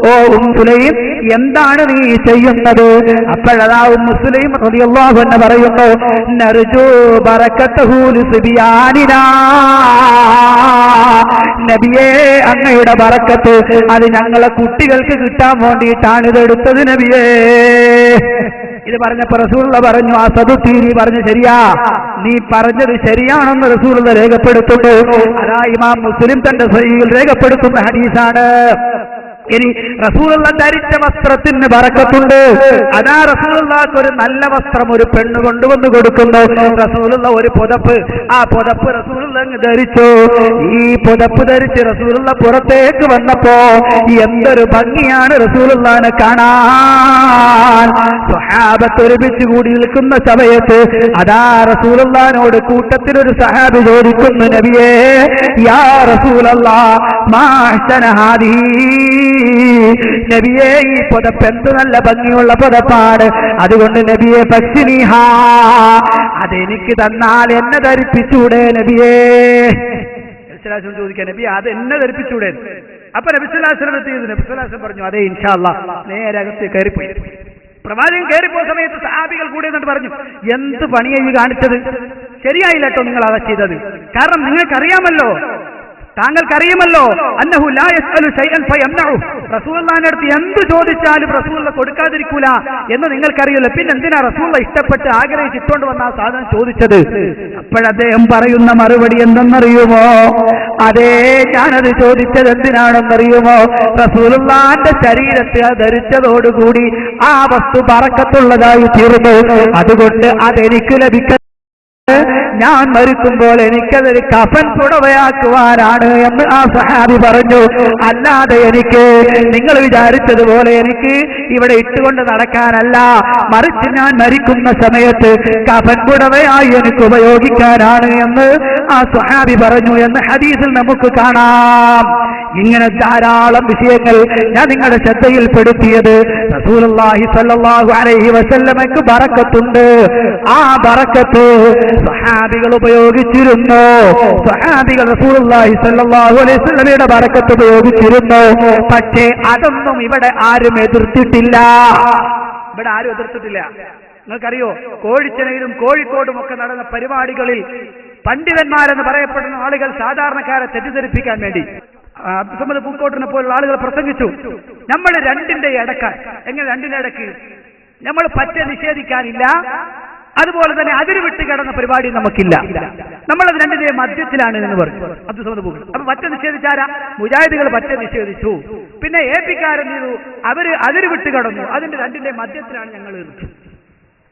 ഓ സുലൈം, എന്താണ് നീ ചെയ്യുന്നത്? അപ്പോഴതാ സുലൈം റളിയല്ലാഹു അൻഹു പറയുന്നു, നർജു ബറകതഹു ലിസ്ബിയാനിനാ, നബിയേ അങ്ങയുടെ ബറക്കത്ത് അത് ഞങ്ങളെ കുട്ടികൾക്ക് കിട്ടാൻ വേണ്ടിയിട്ടാണ് ഇതെടുത്തത് നബിയേ. ഇത് പറഞ്ഞപ്പോ റസൂലുള്ള പറഞ്ഞു, ആ സദുത്തീനി പറഞ്ഞു ശരിയാ, നീ പറഞ്ഞത് ശരിയാണെന്ന് റസൂലുള്ള രേഖപ്പെടുത്തുന്നു. അതാ ഇമാം മുസ്ലിം തന്റെ സഹീഹിൽ രേഖപ്പെടുത്തുന്ന ഹദീസാണ്. ഇനി റസൂലുള്ള ധരിച്ച വസ്ത്രത്തിന് ബറക്കത്തുണ്ട്. അതാ റസൂലുള്ളാഹ്ക്ക് ഒരു നല്ല വസ്ത്രം ഒരു പെണ്ണ് കൊണ്ടുവന്ന് കൊടുക്കുന്നു. റസൂലുള്ള ഒരു പുതപ്പ്, ആ പുതപ്പ് റസൂലുള്ള ധരിച്ചു. ഈ പുതപ്പ് ധരിച്ച് റസൂലുള്ള പുറത്തേക്ക് വന്നപ്പോ എന്തൊരു ഭംഗിയാണ് റസൂലുള്ളാഹിനെ കാണാൻ. സ്വഹാബത്ത് ഒരുമിച്ച് കൂടി നിൽക്കുന്ന സമയത്ത് അതാ റസൂലുള്ളാഹിനോട് കൂട്ടത്തിലൊരു സഹാബി ചോദിക്കുന്നു, നബിയേ യാ റസൂലല്ലാഹ് മാ അഹ്സന ഹാദിഹി, നബിയേ ഈ പുതപ്പ് എന്ത് നല്ല ഭംഗിയുള്ള പുതപ്പാണ്, അതുകൊണ്ട് നബിയെ ഫക്സിനിഹാ, അതെനിക്ക് തന്നാൽ എന്നെ ധരിപ്പിച്ചൂടെ നബിയേ? ചോദിക്കാൻ, നബി അത് എന്നെ ധരിപ്പിച്ചൂടെ? അപ്പൊ നബി സല്ലല്ലാഹു അലൈഹി വസല്ലം ചെയ്തു. നബി സല്ലല്ലാഹു അലൈഹി വസല്ലം പറഞ്ഞു, അതെ ഇൻഷാ അല്ലാഹ്. നേരെ അകത്ത് കയറിപ്പോയി. പ്രവാചകൻ കയറിപ്പോയ സമയത്ത് സഹാബികൾ കൂടെ എന്നിട്ട് പറഞ്ഞു, എന്ത് പണിയായി കാണിച്ചത്? ശരിയായില്ല കേട്ടോ നിങ്ങൾ അതാ ചെയ്തത്. കാരണം നിങ്ങൾക്കറിയാമല്ലോ, താങ്കൾക്കറിയുമല്ലോ, അന്നഹു ലാ യസ്അലു ശൈഅൻ ഫയംനഉ, റസൂലുള്ളാഹിന്റെ അടുത്ത് എന്ത് ചോദിച്ചാലും റസൂലുള്ള കൊടുക്കാതിരിക്കൂല എന്ന് നിങ്ങൾക്കറിയല്ലോ. പിന്നെ എന്തിനാ റസൂലുള്ള ഇഷ്ടപ്പെട്ട് ആഗ്രഹിച്ച് ഇട്ടുകൊണ്ട് വന്ന ആ സാധനം ചോദിച്ചത്? അപ്പോഴദ്ദേഹം പറയുന്ന മറുപടി എന്തെന്നറിയുമോ? അതേ, ഞാനത് ചോദിച്ചത് എന്തിനാണെന്നറിയുമോ? റസൂലുള്ളാഹിന്റെ ശരീരത്തെ ധരിച്ചതോടുകൂടി ആ വസ്തു ബറക്കത്തുള്ളതായി തീർന്നു, അതുകൊണ്ട് അതെനിക്ക് ലഭിക്ക, ഞാൻ മരിക്കുമ്പോൾ എനിക്കതൊരു കഫൻ പുടവയാക്കുവാനാണ് എന്ന് ആ സഹാബി പറഞ്ഞു. അല്ലാതെ എനിക്ക് നിങ്ങൾ വിചാരിച്ചതുപോലെ എനിക്ക് ഇവിടെ ഇട്ടുകൊണ്ട് നടക്കാനല്ല, മറിച്ച് ഞാൻ മരിക്കുന്ന സമയത്ത് കഫൻ പുടവയായി എനിക്ക് ഉപയോഗിക്കാനാണ് എന്ന് ആ സഹാബി പറഞ്ഞു എന്ന് ഹദീസിൽ നമുക്ക് കാണാം. ഇങ്ങനെ ധാരാളം വിഷയങ്ങൾ ഞാൻ നിങ്ങളുടെ ശ്രദ്ധയിൽപ്പെടുത്തിയത്. റസൂലുള്ളാഹി സ്വല്ലല്ലാഹു അലൈഹി വസല്ലമക്ക് ബറക്കത്തുണ്ട്. ആ ബറക്കത്ത് സഹാബികൾ ഉപയോഗിച്ചിരുന്നു. സഹാബികൾ റസൂലുള്ളാഹി സ്വല്ലല്ലാഹു അലൈഹി വസല്ലമയുടെ ബറക്കത്ത് ഉപയോഗിച്ചിരുന്നു. പക്ഷേ അതൊന്നും ഇവിടെ ആരും എതിർത്തിട്ടില്ല. ഇവിടെ ആരും എതിർത്തിട്ടില്ല. നിങ്ങൾക്കറിയോ, കോഴിച്ചനയിലും കോഴിക്കോടും ഒക്കെ നടന്ന പരിപാടികളിൽ പണ്ഡിതന്മാരെന്ന് പറയപ്പെടുന്ന ആളുകൾ സാധാരണക്കാരെ തെറ്റിദ്ധരിപ്പിക്കാൻ വേണ്ടി അബ്ദുൽ പൂക്കോട്ടിനെ പോലുള്ള ആളുകൾ പ്രസംഗിച്ചു. നമ്മൾ രണ്ടിന്റെ ഇടക്കാൻ, എങ്ങനെ രണ്ടിന്റെ ഇടയ്ക്ക്? നമ്മൾ പറ്റ നിഷേധിക്കാനില്ല, അതുപോലെ തന്നെ അതിര് വിട്ട് കിടന്ന പരിപാടി നമുക്കില്ല, നമ്മളത് രണ്ടിന്റെ മധ്യത്തിലാണ് എന്ന് പറഞ്ഞു അബ്ദുൽ പൂക്കോട്ട്. അപ്പൊ പറ്റ നിഷേധിച്ചാരാ? മുജാഹിദുകൾ പറ്റ നിഷേധിച്ചു. പിന്നെ എ പിക്കാരൻ ചെയ്തു, അവര് അതിര് വിട്ട് കിടന്നു, അതിന്റെ രണ്ടിന്റെ മധ്യത്തിലാണ് ഞങ്ങൾ.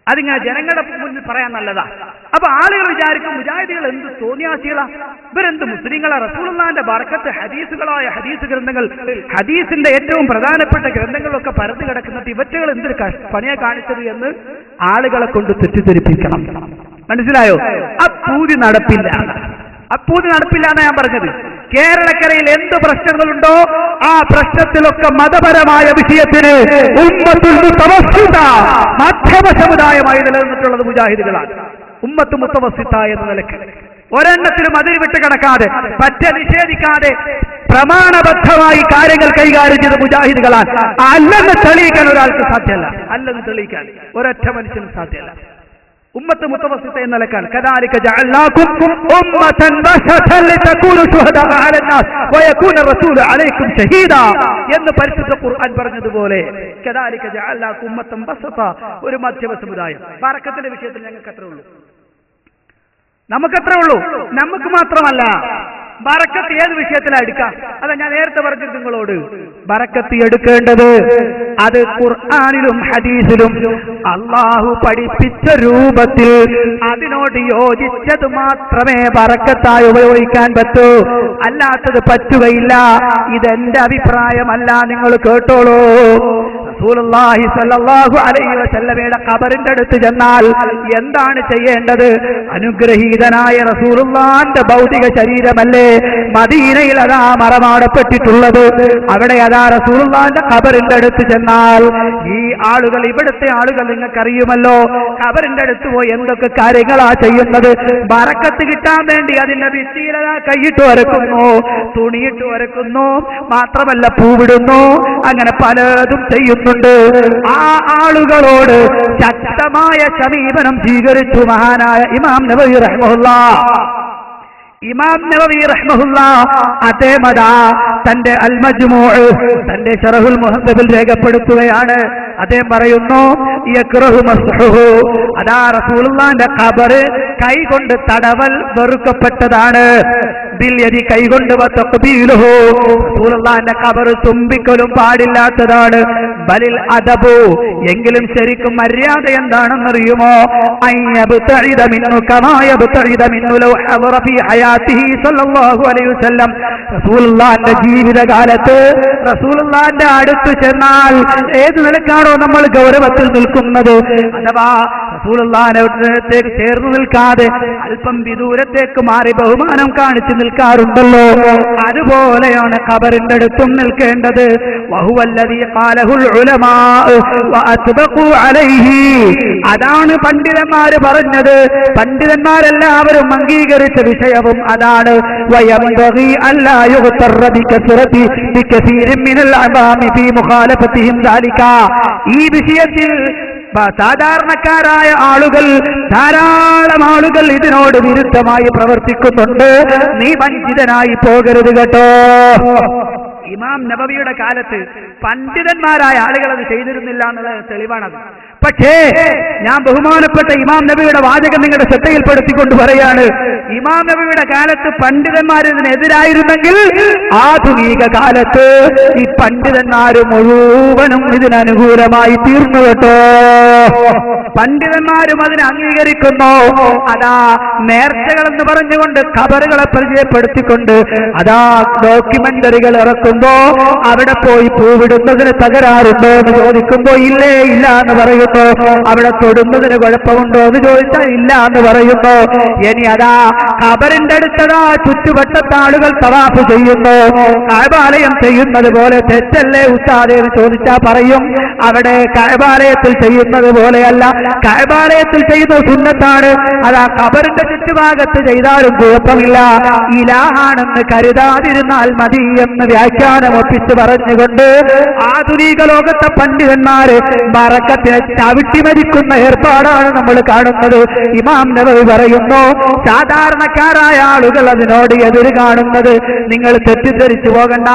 അതിങ്ങനെ ജനങ്ങളുടെ മുന്നിൽ പറയാൻ നല്ലതാ. അപ്പൊ ആളുകൾ വിചാരിക്കും മുജാഹിദുകൾ എന്ത് തോന്നിയാസികളാ, ഇവരെന്ത് മുസ്ലിങ്ങളാ, റസൂലുള്ളാഹിന്റെ ബറക്കത്ത് ഹദീസുകളായ ഹദീസ് ഗ്രന്ഥങ്ങൾ, ഹദീസിന്റെ ഏറ്റവും പ്രധാനപ്പെട്ട ഗ്രന്ഥങ്ങളൊക്കെ പരന്നു കിടക്കുന്നിട്ട് ഇവറ്റകൾ എന്തൊരു പണിയാ കാണിച്ചത് എന്ന് ആളുകളെ കൊണ്ട് തെറ്റിദ്ധരിപ്പിക്കണം. മനസ്സിലായോ? അപ്പൂതി നടപ്പില്ല, അപ്പൂതി നടപ്പില്ല എന്നാ ഞാൻ പറഞ്ഞത്. കേരളക്കരയിൽ എന്ത് പ്രശ്നങ്ങളുണ്ടോ ആ പ്രശ്നത്തിലൊക്കെ മതപരമായ വിഷയത്തിന് ഉമ്മത്തുൽ മുതവസ്സിത, മധ്യമ സമുദായമായി നിലനിന്നിട്ടുള്ളത് മുജാഹിദുകളാണ്. ഉമ്മത്ത് മുതവസ്സിത എന്ന നിലയ്ക്ക് ഒരെണ്ണത്തിലും അതിര് വിട്ട് കിടക്കാതെ, പറ്റ നിഷേധിക്കാതെ പ്രമാണബദ്ധമായി കാര്യങ്ങൾ കൈകാര്യം ചെയ്ത മുജാഹിദുകളാണ്. അല്ലെന്ന് തെളിയിക്കാൻ ഒരാൾക്ക് സാധ്യമല്ല, അല്ലെന്ന് തെളിയിക്കാൻ ഒരൊറ്റ മനുഷ്യനും സാധ്യമല്ല. ഉമ്മത്ത് മുതവസ്സിത എന്ന നിലക്കാണ്. കദാലിക ജഅൽനാകും ഉമ്മതൻ വസതൻ ലിതകൂനു ശുഹദാഅ അലന്നാസ് വയകൂന റസൂലു അലൈക്കും ഷഹീദാ എന്ന് പരിശുദ്ധ ഖുർആൻ പറഞ്ഞതുപോലെ കദാലിക ജഅൽനാകും ഉമ്മതൻ വസത, ഒരു മധ്യമ സമുദായം. ബറക്കത്തിന്റെ വിഷയത്തിൽ ഞങ്ങൾക്ക് അത്രേ ഉള്ളൂ, നമുക്കത്രേ ഉള്ളൂ. നമുക്ക് മാത്രമല്ല, ബറക്കത്ത് ഏത് വിഷയത്തിലാണ് എടുക്കാം? അതാ ഞാൻ നേരത്തെ പറഞ്ഞിട്ട് നിങ്ങളോട്, ബറക്കത്ത് എടുക്കേണ്ടത് അത് ഖുർആനിലും ഹദീസിലും അള്ളാഹു പഠിപ്പിച്ച രൂപത്തിൽ അതിനോട് യോജിച്ചത് മാത്രമേ ബറക്കത്തായി ഉപയോഗിക്കാൻ പറ്റൂ, അല്ലാത്തത് പറ്റുകയില്ല. ഇതെന്റെ അഭിപ്രായമല്ല, നിങ്ങൾ കേട്ടോളൂ. റസൂലുള്ളാഹി സ്വല്ലല്ലാഹു അലൈഹി വസല്ലമയുടെ ഖബറിന്റെ അടുത്ത് ചെന്നാൽ എന്താണ് ചെയ്യേണ്ടത്? അനുഗ്രഹീതനായ റസൂലുള്ളാഹിന്റെ ഭൗതിക ശരീരമല്ലേ മദീനയിൽ അതാ മറമാടപ്പെട്ടിട്ടുള്ളത്. അവിടെ അതാ റസൂലുള്ളാഹിന്റെ ഖബറിന്റെ അടുത്ത് ചെന്നാൽ ഈ ആളുകൾ, ഇവിടുത്തെ ആളുകൾ നിങ്ങൾക്കറിയുമല്ലോ, ഖബറിന്റെ അടുത്ത് പോയി എന്തൊക്കെ കാര്യങ്ങളാ ചെയ്യുന്നത്. ബറക്കത്ത് കിട്ടാൻ വേണ്ടി അതിന്റെ ഭിത്തിയിൽ അതാ കൈയിട്ട് വരക്കുന്നു, തുണിയിട്ട് വരക്കുന്നു, മാത്രമല്ല പൂവിടുന്നു, അങ്ങനെ പലതും ചെയ്യുന്നുണ്ട്. ആ ആളുകളോട് ശക്തമായ സമീപനം സ്വീകരിച്ചു മഹാനായ ഇമാം നബവി റഹ്മത്തുള്ളാഹി. ഇമാം നബവി റഹ്മത്തുള്ളാഹി അതേമതാ തന്റെ അൽ മജ്മൂഅ്, തന്റെ ശറഹുൽ മുഹദ്ദബിൽ രേഖപ്പെടുത്തുകയാണ്. അദ്ദേഹം പറയുന്നു, യക്റഹു മസ്ഹുഹു, അതാ റസൂലുള്ളാഹിന്റെ ഖബർ കൈകൊണ്ട് തടവൽ വെറുക്കപ്പെട്ടതാണ്. ബിൽയദി, കൈകൊണ്ട്, വതഖ്ബീലുഹു, റസൂലുള്ളാഹിന്റെ ഖബർ തുമ്പിക്കലും പാടില്ലാത്തതാണ്. ബലിൽ അദബു, എങ്കിലും ശരിക്കും മര്യാദ എന്താണെന്നറിയുമോ? അയ്യബ്തഇദ മിൻഹു കമാ യബ്തഇദ മിൻഹു ലൗ ഹദറ ഫീ ഹയാതിഹി സല്ലല്ലാഹു അലൈഹി വസല്ലം. റസൂലുള്ളാഹിന്റെ ജീവിതകാലത്ത് റസൂലുള്ളാഹിന്റെ അടുത്ത് ചെന്നാൽ ഏത് നിലക്കാണോ നമ്മൾ ഗൗരവത്തിൽ നിൽക്കുന്നത്, അഥവാ റസൂലുള്ളാഹിന്റെ ചേർന്ന് നിൽക്കാതെ അല്പം വിദൂരത്തേക്ക് മാറി ബഹുമാനം കാണിച്ചു നിൽക്കാറുണ്ടല്ലോ, അതുപോലെയാണ് ഖബറിന്റെ അടുത്തും നിൽക്കേണ്ടത്. വഹുവല്ലദീ ഖാലഹുൽ ഉലമാ വഅത്ബഖു അലൈഹി, അതാണ് പണ്ഡിതന്മാര് പറഞ്ഞത്, പണ്ഡിതന്മാരെല്ലാവരും അംഗീകരിച്ച വിഷയവും അതാണ്. വയംബഗി അല്ലാ യുഗ്തറ ബികസറതി ബികസീരിൻ മിനൽ അമാമി ഫീ മുഖാലഫതിഹിം ദാലിക. ഈ വിഷയത്തിൽ സാധാരണക്കാരായ ആളുകൾ, ധാരാളം ആളുകൾ ഇതിനോട് വിരുദ്ധമായി പ്രവർത്തിക്കുന്നുണ്ട്. നീ വഞ്ചിതനായി പോകരുത് കേട്ടോ. ഇമാം നബവിയുടെ കാലത്ത് പണ്ഡിതന്മാരായ ആളുകൾ അത് ചെയ്തിരുന്നില്ല എന്നുള്ളത് തെളിവാണത്. പക്ഷേ ഞാൻ ബഹുമാനപ്പെട്ട ഇമാം നബിയുടെ വാചകം നിങ്ങളുടെ ശ്രദ്ധയിൽപ്പെടുത്തിക്കൊണ്ട് പറയാണ്, ഇമാം നബിയുടെ കാലത്ത് പണ്ഡിതന്മാർ ഇതിനെതിരായിരുന്നെങ്കിൽ ആധുനിക കാലത്ത് ഈ പണ്ഡിതന്മാർ മുഴുവനും ഇതിനനുകൂലമായി തീർന്നു കേട്ടോ. പണ്ഡിതന്മാരും അതിനെ അംഗീകരിക്കുന്നു. അതാ നേർച്ചകൾ എന്ന് പറഞ്ഞുകൊണ്ട് ഖബറുകളെ പരിചയപ്പെടുത്തിക്കൊണ്ട് അതാ ഡോക്യുമെന്ററികൾ ഇറക്കുമ്പോ അവിടെ പോയി പൂവിടുന്നതിന് തകരാറുണ്ടോ എന്ന് ചോദിക്കുമ്പോ ഇല്ലേ ഇല്ല എന്ന് പറയുന്നു. അവിടെ തൊടുന്നതിന് കുഴപ്പമുണ്ടോ എന്ന് ചോദിച്ചാൽ ഇല്ല എന്ന് പറയുന്നു. ഇനി അതാ ഖബറിന്റെ അടുത്തതാ ചുറ്റുവട്ടത്തെ ആളുകൾ തവാഫ് ചെയ്യുന്നു, കഅബാലയം ചെയ്യുന്നത് പോലെ തെറ്റല്ലേ ഉസ്താദേ എന്ന് ചോദിച്ചാൽ പറയും അവിടെ കഅബാലയത്തിൽ ചെയ്യുന്നത് പോലെയല്ല, കഅബാലയത്തിൽ ചെയ്യുന്ന സുന്നത്താണ്, അതാ ഖബറിന്റെ ചുറ്റുഭാഗത്ത് ചെയ്താലും കുഴപ്പമില്ല, ഇലാഹാണെന്ന് കരുതാതിരുന്നാൽ മതി എന്ന് വ്യാഖ്യാനം ഒപ്പിച്ച് പറഞ്ഞുകൊണ്ട് ആധുനിക ലോകത്തെ പണ്ഡിതന്മാര് ബറക്കത്തിനെ ചവിട്ടിമരിക്കുന്ന ഏർപ്പാടാണ് നമ്മൾ കാണുന്നത്. ഇമാം നബവി പറയുന്നു, സാധാരണക്കാരായ ആളുകൾ അതിനോട് എതിര് കാണുന്നത് നിങ്ങൾ തെറ്റിദ്ധരിച്ചു പോകണ്ട.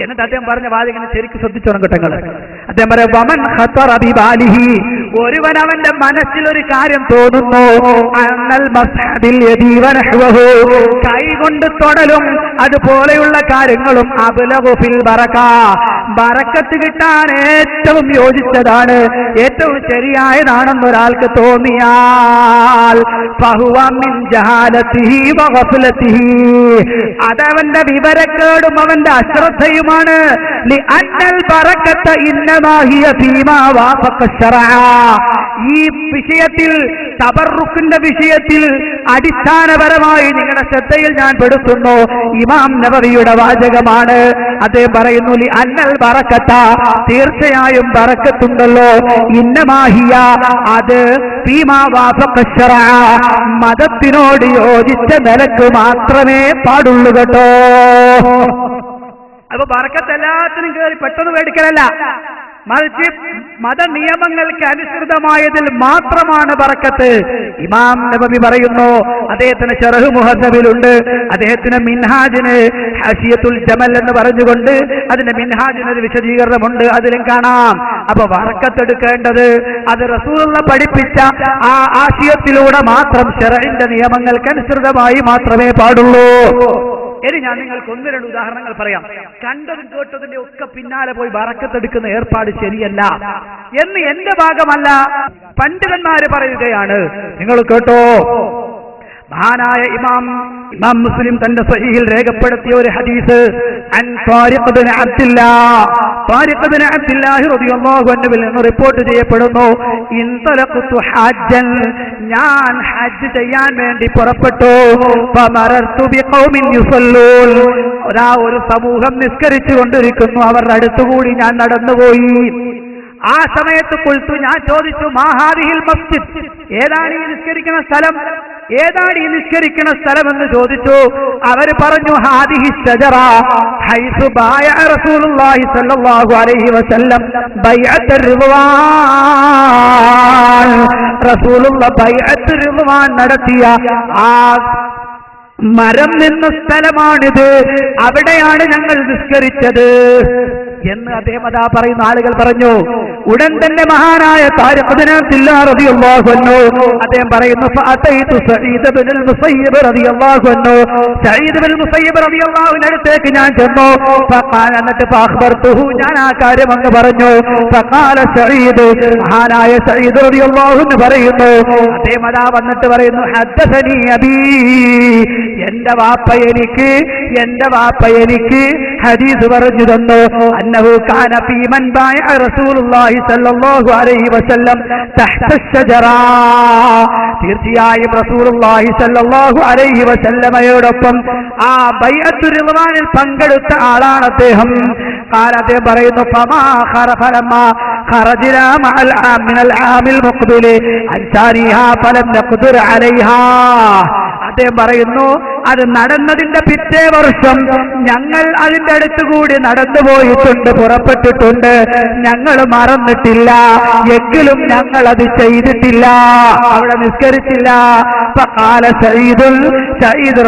എന്നിട്ട് അദ്ദേഹം പറഞ്ഞ വാചകനെ ശരിക്കും ശ്രദ്ധിച്ചോണം കേട്ടങ്ങൾ. അദ്ദേഹം പറയാം, വമൻ ഖതറ ബിബാലിഹി, ഒരുവൻ അവന്റെ മനസ്സിൽ ഒരു കാര്യം തോന്നുന്നു, അന്നൽ മസ്ഹബിൽ യദി വനഹ്വഹു, കൈകൊണ്ട് തൊടലും അതുപോലെയുള്ള കാര്യങ്ങളും അബ്ലഗു ഫിൽ ബറക, ബറക്കത്ത് കിട്ടാൻ ഏറ്റവും യോജിച്ചതാണ്, ഏറ്റവും ശരിയായതാണെന്ന് ഒരാൾക്ക് തോന്നിയാൽ ഫഹുവ മിൻ ജഹാലതിഹി വഗഫ്ലതിഹി, അതവന്റെ വിവരക്കേടും അവന്റെ അശ്രദ്ധയും ാണ്. ഈ വിഷയത്തിൽ, തബറുക്കിന്റെ വിഷയത്തിൽ അടിസ്ഥാനപരമായി നിങ്ങളുടെ ശ്രദ്ധയിൽ ഞാൻ പെടുത്തുന്നു ഇമാം നബവിയുടെ വാചകമാണ്. അദ്ദേഹം പറയുന്നു, ലി അന്നൽ ബറക്കത്ത, തീർച്ചയായും ബറക്കത്തുണ്ടല്ലോ, ഇന്നമാഹിയ, അത് ഫീമാ വാഫഖ ശറഅ, മതത്തിനോട് യോജിച്ച നിലക്ക് മാത്രമേ പാടുള്ളൂ കേട്ടോ. അപ്പൊ ബറക്കത്ത് എല്ലാത്തിനും കയറി പെട്ടെന്ന് മേടിക്കലല്ല, മറിച്ച് മത നിയമങ്ങൾക്ക് അനുസൃതമായതിൽ മാത്രമാണ് ബറക്കത്ത്. ഇമാം നബവി പറയുന്നു, അദ്ദേഹത്തിന് ശറഹ് മുഹദ്ദബിലുണ്ട്, അദ്ദേഹത്തിന് മിൻഹാജിന് ഹശിയത്തുൽ ജമൽ എന്ന് പറഞ്ഞുകൊണ്ട് അതിന്റെ മിൻഹാജിന് ഒരു വിശദീകരണമുണ്ട്, അതിലും കാണാം. അപ്പൊ ബറക്കത്ത് എടുക്കേണ്ടത് അത് റസൂലുള്ള പഠിപ്പിച്ച ആ ആശയത്തിലൂടെ മാത്രം, ശറഇന്റെ നിയമങ്ങൾക്ക് അനുസൃതമായി മാത്രമേ പാടുള്ളൂ. ഇനി ഞാൻ നിങ്ങൾക്ക് ഒന്ന് രണ്ട് ഉദാഹരണങ്ങൾ പറയാം. കണ്ടതും കേട്ടതിന്റെ ഒക്കെ പിന്നാലെ പോയി ബറക്കത്തെടുക്കുന്ന ഏർപ്പാട് ശരിയല്ല എന്ന് എന്റെ ഭാഗമല്ല, പണ്ഡിതന്മാര് പറയുകയാണ്. നിങ്ങൾ കേട്ടോ, മഹാനായ ഇമാം മുസ്ലിം തന്റെ സ്വഹീഹിൽ രേഖപ്പെടുത്തിയ ഒരു ഹദീസ് അൻ താരിഖ് ഇബ്നു അബ്ദില്ലാഹി റളിയല്ലാഹു അൻഹുവിൽ നിന്ന് റിപ്പോർട്ട് ചെയ്യപ്പെടുന്നു, ഇൻതലഖതു ഹജ്ജൻ, ഞാൻ ഹജ്ജ് ചെയ്യാൻ വേണ്ടി പുറപ്പെട്ടു, ഫമറർതു ബിഖൗമിൻ യുസല്ലൂൻ, ഒരു സമൂഹം നിസ്കരിച്ചു കൊണ്ടിരിക്കുന്നു, അവരുടെ അടുത്തുകൂടി ഞാൻ നടന്നുപോയി. ആ സമയത്ത് ഖുൽതു, ഞാൻ ചോദിച്ചു, മാ ഹാദിഹിൽ മസ്ജിദ്, ഏതാണ് ഈ നിസ്കരിക്കുന്ന സ്ഥലം, ഏതാണ് ഈ നിസ്കരിക്കുന്ന സ്ഥലമെന്ന് ചോദിച്ചു. അവർ പറഞ്ഞു, ഹാദിഹി ശജറ ഹൈസു ബായഅ റസൂലുള്ളാഹി സ്വല്ലല്ലാഹു അലൈഹി വസല്ലം ബൈഅത്തുർ റിദ്വാൻ, റസൂലുള്ളാഹി ബൈഅത്തുർ റിദ്വാൻ നടത്തിയ ആ മരം നിന്ന സ്ഥലമാണിത്, അവിടെയാണ് ഞങ്ങൾ നിസ്കരിച്ചത് എന്ന് അദ്ദേഹം അതാ പറയുന്ന ആളുകൾ പറഞ്ഞു. ഉടൻ തന്നെ മഹാനായ താരിഖ് ഇബ്നു അബ്ദില്ലാഹ് റളിയല്ലാഹു അൻഹു അദ്ദേഹം പറയുന്നു, ഫഅതൈതു സഈദ് ഇബ്നുൽ മുസയ്യിബ് റളിയല്ലാഹു അൻഹു, സഈദ് ഇബ്നുൽ മുസയ്യിബ് റളിയല്ലാഹു അൻഹു അടുത്തേക്ക് ഞാൻ ചെന്നു. ഫഖാല, എന്നിട്ട് ഫഅഖ്ബർതുഹു, ഞാൻ ആ കാര്യം അങ്ങ് പറഞ്ഞു. ഫഖാല സഈദ്, മഹാനായ സഈദ് റളിയല്ലാഹു അൻഹു പറയുന്നു, അദ്ദേഹം അതാ വന്നിട്ട് പറയുന്നു, ഹദ്ദസനി അബീ, എന്റെ വാപ്പ എനിക്ക് ഹദീസ് പറഞ്ഞു തന്നു, അന്നഹു കാന ഫീ മൻ ബായഅ റസൂലുള്ളാഹി സ്വല്ലല്ലാഹു അലൈഹി വസല്ലം തഹ്ത അശ്ശജറ, തീർച്ചയായും റസൂലുള്ളാഹി സ്വല്ലല്ലാഹു അലൈഹി വസല്ലമയോടൊപ്പം ആ ബൈഅത്തുർ റിദ്വാനിൽ പങ്കെടുത്ത ആളാണ് അദ്ദേഹം. അദ്ദേഹം പറയുന്നു, ഫമാ ഖറഫലമാ ഖറജനാ മഅൽ മിനൽ ആമിൽ മുഖ്ബിൽ അൻസാരിഹാ ഫലം നഖ്ദുർ അലൈഹാ. അദ്ദേഹം പറയുന്നു, അത് നടന്നതിന്റെ പിറ്റേ വർഷം ഞങ്ങൾ അതിന്റെ അടുത്തുകൂടി നടന്നുപോയിട്ടുണ്ട്, പുറപ്പെട്ടിട്ടുണ്ട്, ഞങ്ങൾ മറന്നിട്ടില്ല, എങ്കിലും ഞങ്ങൾ അത് ചെയ്തിട്ടില്ല, അവിടെ നിസ്കരിച്ചില്ല. ഫഖാല സഈദ്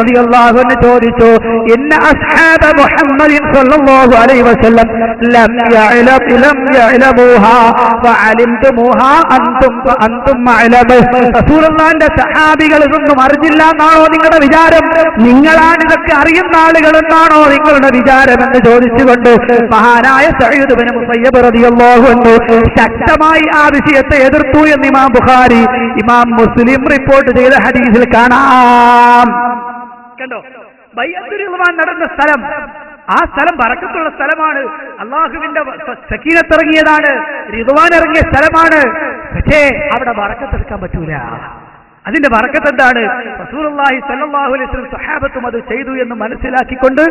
റളിയല്ലാഹു അൻഹു ചോദിച്ചു, ഇന്ന അസ്ഹാബ മുഹമ്മദിൻ സ്വല്ലല്ലാഹു അലൈഹി വസല്ലം ലം യഅലമുഹാ വഅലിംതുമുഹാ അൻതും അഅലമു. റസൂലുള്ളാഹിന്റെ സഹാബികൾ ഇതൊന്നും അറിഞ്ഞില്ല എന്നാണോ നിങ്ങളുടെ വിചാരം? നിങ്ങളാണ് ഇതൊക്കെ അറിയുന്ന ആളുകൾ എന്നാണോ നിങ്ങളുടെ വിചാരം എന്ന് ചോദിച്ചുകൊണ്ട് മഹാനായ സഈദ് ഇബ്നു മുസയ്യിബ് റളിയല്ലാഹു അൻഹു ശക്തമായി ആ വിഷയത്തെ എതിർത്തു എന്ന് ഇമാം ബുഖാരി, ഇമാം മുസ്ലിം റിപ്പോർട്ട് ചെയ്ത ഹദീസിൽ കാണാം. കണ്ടോ, ബൈഅത്തുർ റിദ്വാൻ നടന്ന സ്ഥലം, ആ സ്ഥലം ബറക്കത്തുള്ള സ്ഥലമാണ്, അള്ളാഹുവിന്റെ സക്കീനത്ത് ഇറങ്ങിയതാണ്, റിദ്വാൻ ഇറങ്ങിയ സ്ഥലമാണ്. പക്ഷേ അവിടെ ബറക്കത്തെടുക്കാൻ പറ്റൂല. അതിന്റെ ബറക്കത്ത് എന്താണ്? റസൂലുള്ളാഹി സ്വല്ലല്ലാഹു അലൈഹി വസല്ലം സഹാബത്തും അത് ചെയ്തു എന്ന് മനസ്സിലാക്കിക്കൊണ്ട്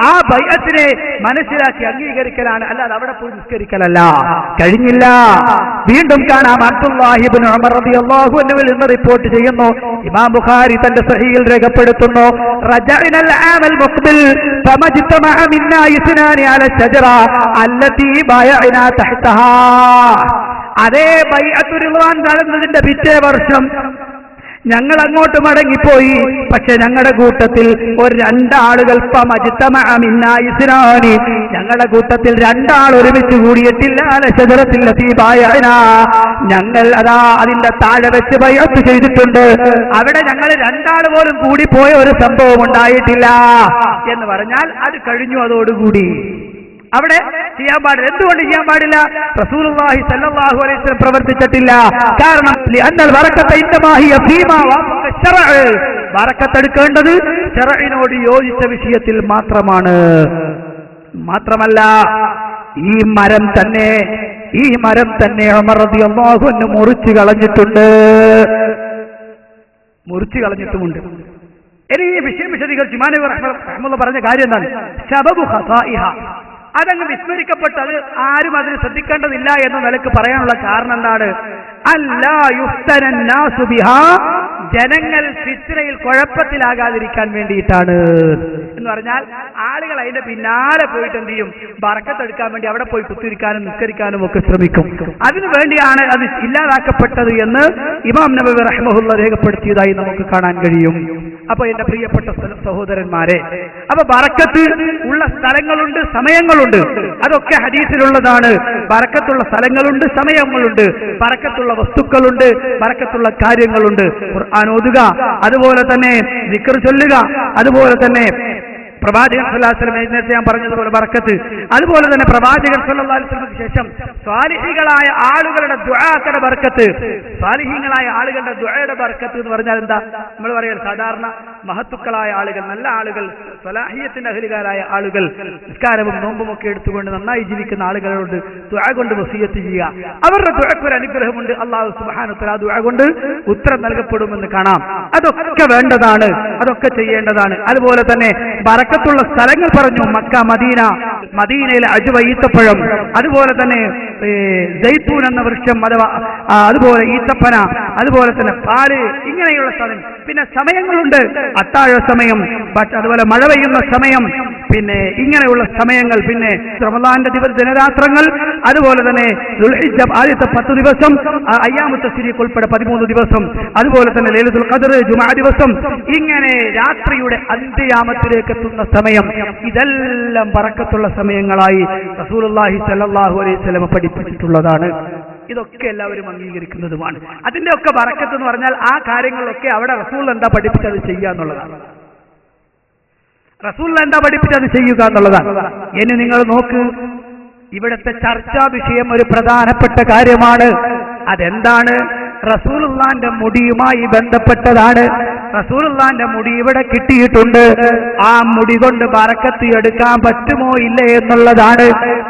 ആ ബൈഅത്തിനെ മനസ്സിലാക്കി അംഗീകരിക്കലാണ്, അല്ലാതെ അവിടെ പോയി നിസ്കരിക്കലല്ല. കഴിഞ്ഞില്ല. വീണ്ടും കാണാം, അബ്ദുല്ലാഹി ഇബ്നു ഉമർ റളിയല്ലാഹു അൻഹുവിൽ നിന്ന് റിപ്പോർട്ട് ചെയ്യുന്നു, ഇമാം ബുഖാരി തന്റെ സഹീഹിൽ രേഖപ്പെടുത്തുന്നു, റജഅനൽ ആമൽ മുഖ്ബിൽ ഫമജ്തമഅ മിന്നാ യസ്നാനി അല ശജറ അല്ലതി ബയഅനാ തഹ്തഹാ. അതേ ബൈഅത്തുർ റിദ്വാൻ നടന്നതിന്റെ പിറ്റേ വർഷം ഞങ്ങൾ അങ്ങോട്ട് മടങ്ങിപ്പോയി. പക്ഷെ ഞങ്ങളുടെ കൂട്ടത്തിൽ ഒരു രണ്ടാളുകൾ ഞങ്ങളുടെ കൂട്ടത്തിൽ രണ്ടാൾ ഒരുമിച്ച് കൂടിയിട്ടില്ല. ഞങ്ങൾ അതാ അതിന്റെ താഴെ വെച്ച് ബൈഅത്ത് ചെയ്തിട്ടുണ്ട്. അവിടെ ഞങ്ങൾ രണ്ടാൾ പോലും കൂടിപ്പോയ ഒരു സംഭവം ഉണ്ടായിട്ടില്ല എന്ന് പറഞ്ഞാൽ അത് കഴിഞ്ഞു. അതോടുകൂടി അവിടെ ചെയ്യാൻ പാടില്ല. എന്തുകൊണ്ട് ചെയ്യാൻ പാടില്ല? റസൂലുള്ളാഹി സ്വല്ലല്ലാഹു അലൈഹി വസല്ലം പ്രവർത്തിച്ചിട്ടില്ല. കാരണം ബറക്കത്ത് എടുക്കേണ്ടത് ശറഇനോട് യോജിച്ച വിഷയത്തിൽ മാത്രമാണ്. മാത്രമല്ല, ഈ മരം തന്നെ ഉമർ റളിയല്ലാഹു അൻഹു മുറിച്ചു കളഞ്ഞിട്ടുമുണ്ട്. ഇനി ഈ വിഷയം വിശദീകരിച്ച് ഇമാം നബവി റഹ്മത്തുള്ളാഹി പറഞ്ഞ കാര്യം എന്താണ്? ശബബു ഖസാഇഹ, അതങ്ങ് വിസ്മരിക്കപ്പെട്ടത് ആരും അതിന് ശ്രദ്ധിക്കേണ്ടതില്ല എന്ന നിലക്ക് പറയാനുള്ള കാരണം എന്താണ്? അല്ലാ യുഫ്തനന്നാസു ബിഹാ, ജനങ്ങൾ ഫിത്നയിൽ കുഴപ്പത്തിലാകാതിരിക്കാൻ വേണ്ടിയിട്ടാണ്. എന്ന് പറഞ്ഞാൽ ആളുകൾ അതിന്റെ പിന്നാലെ പോയിട്ട് എന്ത് ചെയ്യും? ബറക്കത്തെടുക്കാൻ വേണ്ടി അവിടെ പോയി കുത്തിരിക്കാനും നിസ്കരിക്കാനും ഒക്കെ ശ്രമിക്കും. അതിനു വേണ്ടിയാണ് അത് ഇല്ലാതാക്കപ്പെട്ടത് എന്ന് ഇമാം നബവി റഹ്മത്തുള്ളാഹി രേഖപ്പെടുത്തിയതായി നമുക്ക് കാണാൻ കഴിയും. അപ്പൊ എന്റെ പ്രിയപ്പെട്ട സഹോദരന്മാരെ, അപ്പൊ ബറക്കത്ത് ഉള്ള സ്ഥലങ്ങളുണ്ട്, സമയങ്ങളുണ്ട്. അതൊക്കെ ഹദീസിലുള്ളതാണ്. ബറക്കത്തുള്ള സ്ഥലങ്ങളുണ്ട്, സമയങ്ങളുണ്ട്, ബറക്കത്തുള്ള വസ്തുക്കളുണ്ട്, ബറക്കത്തുള്ള കാര്യങ്ങളുണ്ട്. ഖുർആൻ ഓതുക, അതുപോലെ തന്നെ ദിക്ർ ചൊല്ലുക, അതുപോലെ തന്നെ പ്രവാചകൻ സല്ലല്ലാഹു അലൈഹി വസല്ലം നേരത്തെ ഞാൻ പറഞ്ഞതുപോലെ ബർക്കത്ത്. അതുപോലെ തന്നെ പ്രവാചകൻ സല്ലല്ലാഹു അലൈഹി വസല്ലമയ്ക്ക് ശേഷം സ്വാലിഹീങ്ങളായ ആളുകളുടെ ദുആയുടെ ബർക്കത്ത്. സ്വാലിഹീങ്ങളായ ആളുകളുടെ ദുആയുടെ ബർക്കത്ത് എന്ന് പറഞ്ഞാൽ എന്താ? നമ്മൾ പറയാം സാധാരണ മഹത്തുക്കളായ ആളുകൾ, നല്ല ആളുകൾ, സ്വലാഹിയത്തിന്റെ അഹ്ലുകാരായ ആളുകൾ നിസ്കാരവും നോമ്പും ഒക്കെ എടുത്തുകൊണ്ട് നന്നായി ജീവിക്കുന്ന ആളുകളോട് ദുആ കൊണ്ട് വസിയത്ത് ചെയ്യുക. അവരുടെ ദുആക്ക് ഒരു അനുഗ്രഹമുണ്ട്. അല്ലാഹു സുബ്ഹാനഹു വ തആല ദുആ കൊണ്ട് ഉത്തരം നൽകപ്പെടുമെന്ന് കാണാം. അതൊക്കെ വേണ്ടതാണ്, അതൊക്കെ ചെയ്യേണ്ടതാണ്. അതുപോലെ തന്നെ ബറക്കത്തുള്ള സ്ഥലങ്ങൾ പറഞ്ഞു. മക്ക, മദീന, മദീനയിലെ അജ്വ ഈത്തപ്പഴം, അതുപോലെ തന്നെ സൈത്തൂൻ എന്ന വൃക്ഷം, അഥവാ അതുപോലെ ഈത്തപ്പന, അതുപോലെ തന്നെ പാല്, ഇങ്ങനെയുള്ള സ്ഥലം. പിന്നെ സമയങ്ങളുണ്ട്, അത്താഴ സമയം, അതുപോലെ മഴ പെയ്യുന്ന സമയം, പിന്നെ ഇങ്ങനെയുള്ള സമയങ്ങൾ. പിന്നെ റമളാന്റെ ദിനരാത്രങ്ങൾ, അതുപോലെ തന്നെ ദുൽഹിജ്ജ ആദ്യത്തെ 10 ദിവസം, അയ്യാമുൽ തശ്രീഖ് ഉൾപ്പെടെ 13 ദിവസം, അതുപോലെ തന്നെ ലൈലത്തുൽ ഖദ്ർ, ജുമുഅ ദിവസം, ഇങ്ങനെ രാത്രിയുടെ അന്ത്യയാമത്തിലേക്ക് എത്തുന്ന സമയം, ഇതെല്ലാം ബറക്കത്തുള്ള സമയങ്ങളായി റസൂലുള്ളാഹി സ്വല്ലല്ലാഹു അലൈഹി വസല്ലം പഠിപ്പിച്ചിട്ടുള്ളതാണ്. ഇതൊക്കെ എല്ലാവരും അംഗീകരിക്കുന്നതുമാണ്. അതിന്റെ ഒക്കെ ബറക്കത്ത് എന്ന് പറഞ്ഞാൽ ആ കാര്യങ്ങളിലൊക്കെ അവിടെ റസൂൽ എന്താ പഠിപ്പിച്ചത് ചെയ്യുക എന്നുള്ളതാണ്. റസൂൽ എന്താ പഠിപ്പിച്ചത് ചെയ്യുക എന്നുള്ളതാണ്. ഇനി നിങ്ങൾ നോക്ക്, ഇവിടുത്തെ ചർച്ചാ വിഷയം ഒരു പ്രധാനപ്പെട്ട കാര്യമാണ്. അതെന്താണ്? റസൂലുള്ളാന്റെ മുടിയുമായി ബന്ധപ്പെട്ടതാണ്. റസൂലുള്ളാന്റെ മുടി ഇവിടെ കിട്ടിയിട്ടുണ്ട്. ആ മുടി കൊണ്ട് ബറക്കത്ത് എടുക്കാൻ പറ്റുമോ ഇല്ലേ എന്നുള്ളതാണ്.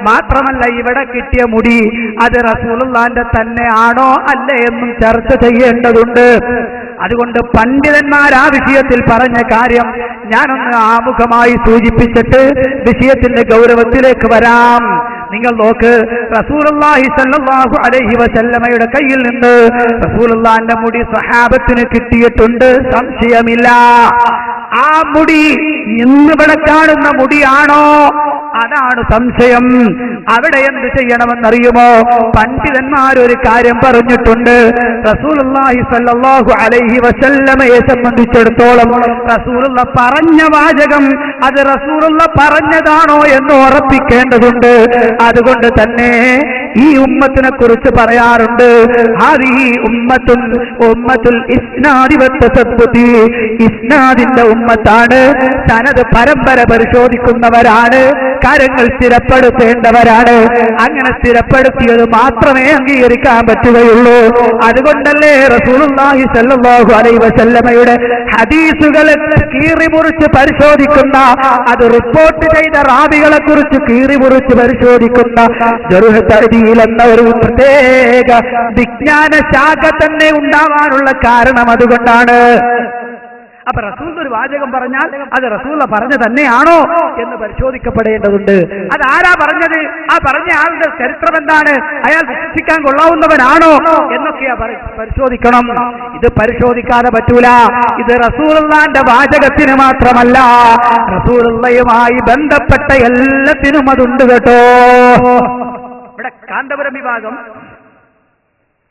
മാത്രമല്ല, ഇവിടെ കിട്ടിയ മുടി അത് റസൂലുള്ളാന്റെ തന്നെ ആണോ അല്ലേ എന്നും ചർച്ച ചെയ്യേണ്ടതുണ്ട്. അതുകൊണ്ട് പണ്ഡിതന്മാർ ആ വിഷയത്തിൽ പറഞ്ഞ കാര്യം ഞാനൊന്ന് ആമുഖമായി സൂചിപ്പിച്ചിട്ട് വിഷയത്തിന്റെ ഗൗരവത്തിലേക്ക് വരാം. നിങ്ങൾ നോക്ക്, റസൂലുള്ളാഹി സ്വല്ലല്ലാഹു അലൈഹി വസല്ലമയുടെ കയ്യിൽ നിന്ന് റസൂലുള്ളാഹിന്റെ മുടി സ്വഹാബത്തിന് കിട്ടിയിട്ടുണ്ട്, സംശയമില്ല. ആ മുടി ഇന്നിവിടെ കാണുന്ന മുടിയാണോ? അതാണ് സംശയം. അവിടെ എന്ത് ചെയ്യണമെന്നറിയുമോ? പണ്ഡിതന്മാരൊരു കാര്യം പറഞ്ഞിട്ടുണ്ട്. റസൂലുള്ളാഹി സ്വല്ലല്ലാഹു അലൈഹി വസല്ലമയെ സംബന്ധിച്ചിടത്തോളം റസൂലുള്ള പറഞ്ഞ വാചകം അത് റസൂലുള്ള പറഞ്ഞതാണോ എന്ന് ഉറപ്പിക്കേണ്ടതുണ്ട്. അതുകൊണ്ട് തന്നെ ഈ ഉമ്മത്തിനെ കുറിച്ച് പറയാറുണ്ട്, ഹാദിഹി ഉമ്മത്തുൽ ഇസ്നാദി വത്തസബ്ബുതി. ഇസ്നാദിന്റെ ഉമ്മത്താണ്, സനദ് പരമ്പര പരിശോധിക്കുന്നവരാണ്, കാര്യങ്ങൾ സ്ഥിരപ്പെടുത്തേണ്ടവരാണ്. അങ്ങനെ സ്ഥിരപ്പെടുത്തിയത് മാത്രമേ അംഗീകരിക്കാൻ പറ്റുകയുള്ളൂ. അതുകൊണ്ടല്ലേ റസൂലുള്ളാഹി സ്വല്ലല്ലാഹു അലൈഹി വസല്ലമയുടെ ഹദീസുകളെ കീറിമുറിച്ച് പരിശോധിക്കുന്ന, അത് റിപ്പോർട്ട് ചെയ്ത റാവികളെ കുറിച്ച് കീറിമുറിച്ച് പരിശോധിക്കുന്ന ജറുഹ് തഅദീൽ എന്ന ഒരു പ്രത്യേക വിജ്ഞാന ശാഖ തന്നെ ഉണ്ടാവാനുള്ള കാരണം അതുകൊണ്ടാണ്. അപ്പൊ റസൂൽ ഒരു വാചകം പറഞ്ഞാൽ അത് റസൂൽ പറഞ്ഞ തന്നെയാണോ എന്ന് പരിശോധിക്കപ്പെടേണ്ടതുണ്ട്. അത് ആരാ പറഞ്ഞത്? ആ പറഞ്ഞ ആളുടെ ചരിത്രം എന്താണ്? അയാൾ വിശ്വസിക്കാൻ കൊള്ളാവുന്നവനാണോ എന്നൊക്കെയാ പരിശോധിക്കണം. ഇത് പരിശോധിക്കാതെ പറ്റൂല. ഇത് റസൂലുള്ളാഹിന്റെ വാചകത്തിന് മാത്രമല്ല, റസൂലുള്ളാഹിയുമായി ബന്ധപ്പെട്ട എല്ലാത്തിനും അതുണ്ട് കേട്ടോ. ഇവിടെ കാന്തപുരം വിഭാഗം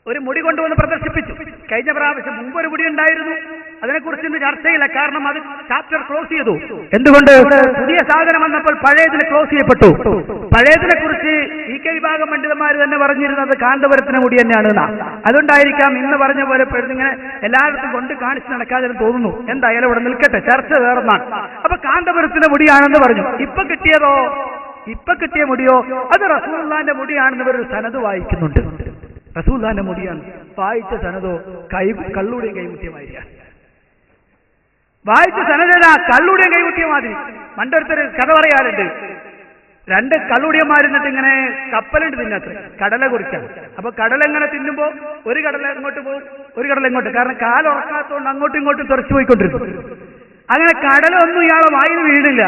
ഒരു മുടി കൊണ്ടുവന്ന് പ്രദർശിപ്പിച്ചു. കഴിഞ്ഞ പ്രാവശ്യം മുമ്പ് ഒരു മുടി ഉണ്ടായിരുന്നു, അതിനെക്കുറിച്ച് ഇന്ന് ചർച്ചയില്ല. കാരണം അത് ചാപ്റ്റർ ക്ലോസ് ചെയ്തു. എന്തുകൊണ്ട്? പുതിയ സാധനം വന്നപ്പോൾ പഴയതിനെ ക്ലോസ് ചെയ്യപ്പെട്ടു. പഴയതിനെ കുറിച്ച് ഈ കെ വിഭാഗം പണ്ഡിതന്മാർ തന്നെ പറഞ്ഞിരുന്നത് കാന്തപുരത്തിന് മുടി തന്നെയാണ്. അതുകൊണ്ടായിരിക്കാം ഇന്ന് പറഞ്ഞ പോലെ ഇങ്ങനെ എല്ലായിടത്തും കൊണ്ട് കാണിച്ച് നടക്കാതെ തോന്നുന്നു. എന്തായാലും ഇവിടെ നിൽക്കട്ടെ, ചർച്ച വേറൊന്നാണ്. അപ്പൊ കാന്തപുരത്തിന്റെ മുടിയാണെന്ന് പറഞ്ഞു. ഇപ്പൊ കിട്ടിയ മുടിയോ അത് റസൂലുള്ളാഹിന്റെ മുടിയാണെന്ന് ഇവർ സനദ് വായിക്കുന്നുണ്ട്. റസൂലുള്ളാഹിന്റെ മുടിയാണ്. വായിച്ച സനദോ കള്ളുടെയും കൈമുട്ടിയമായിരിക്കാം. വായിച്ച സനദ കള്ളുടെയും കൈമുട്ടിയ മാതിരി. പണ്ടൊരുത്തൊരു കഥ പറയാറുണ്ട്. 2 കള്ളുടിയന്മാരിന്നിട്ട് ഇങ്ങനെ കപ്പലുണ്ട് തിന്നത്ര, കടല കുറിച്ചാണ്. അപ്പൊ കടല എങ്ങനെ തിന്നുമ്പോ ഒരു കടല എങ്ങോട്ട് പോകും, ഒരു കടല എങ്ങോട്ട്. കാരണം കാലുറക്കാത്തോണ്ട് അങ്ങോട്ടും ഇങ്ങോട്ടും തെറിച്ചു പോയിക്കൊണ്ടിരുന്നു. അങ്ങനെ കടലൊന്നും ഇയാളെ വായിൽ വീണില്ല.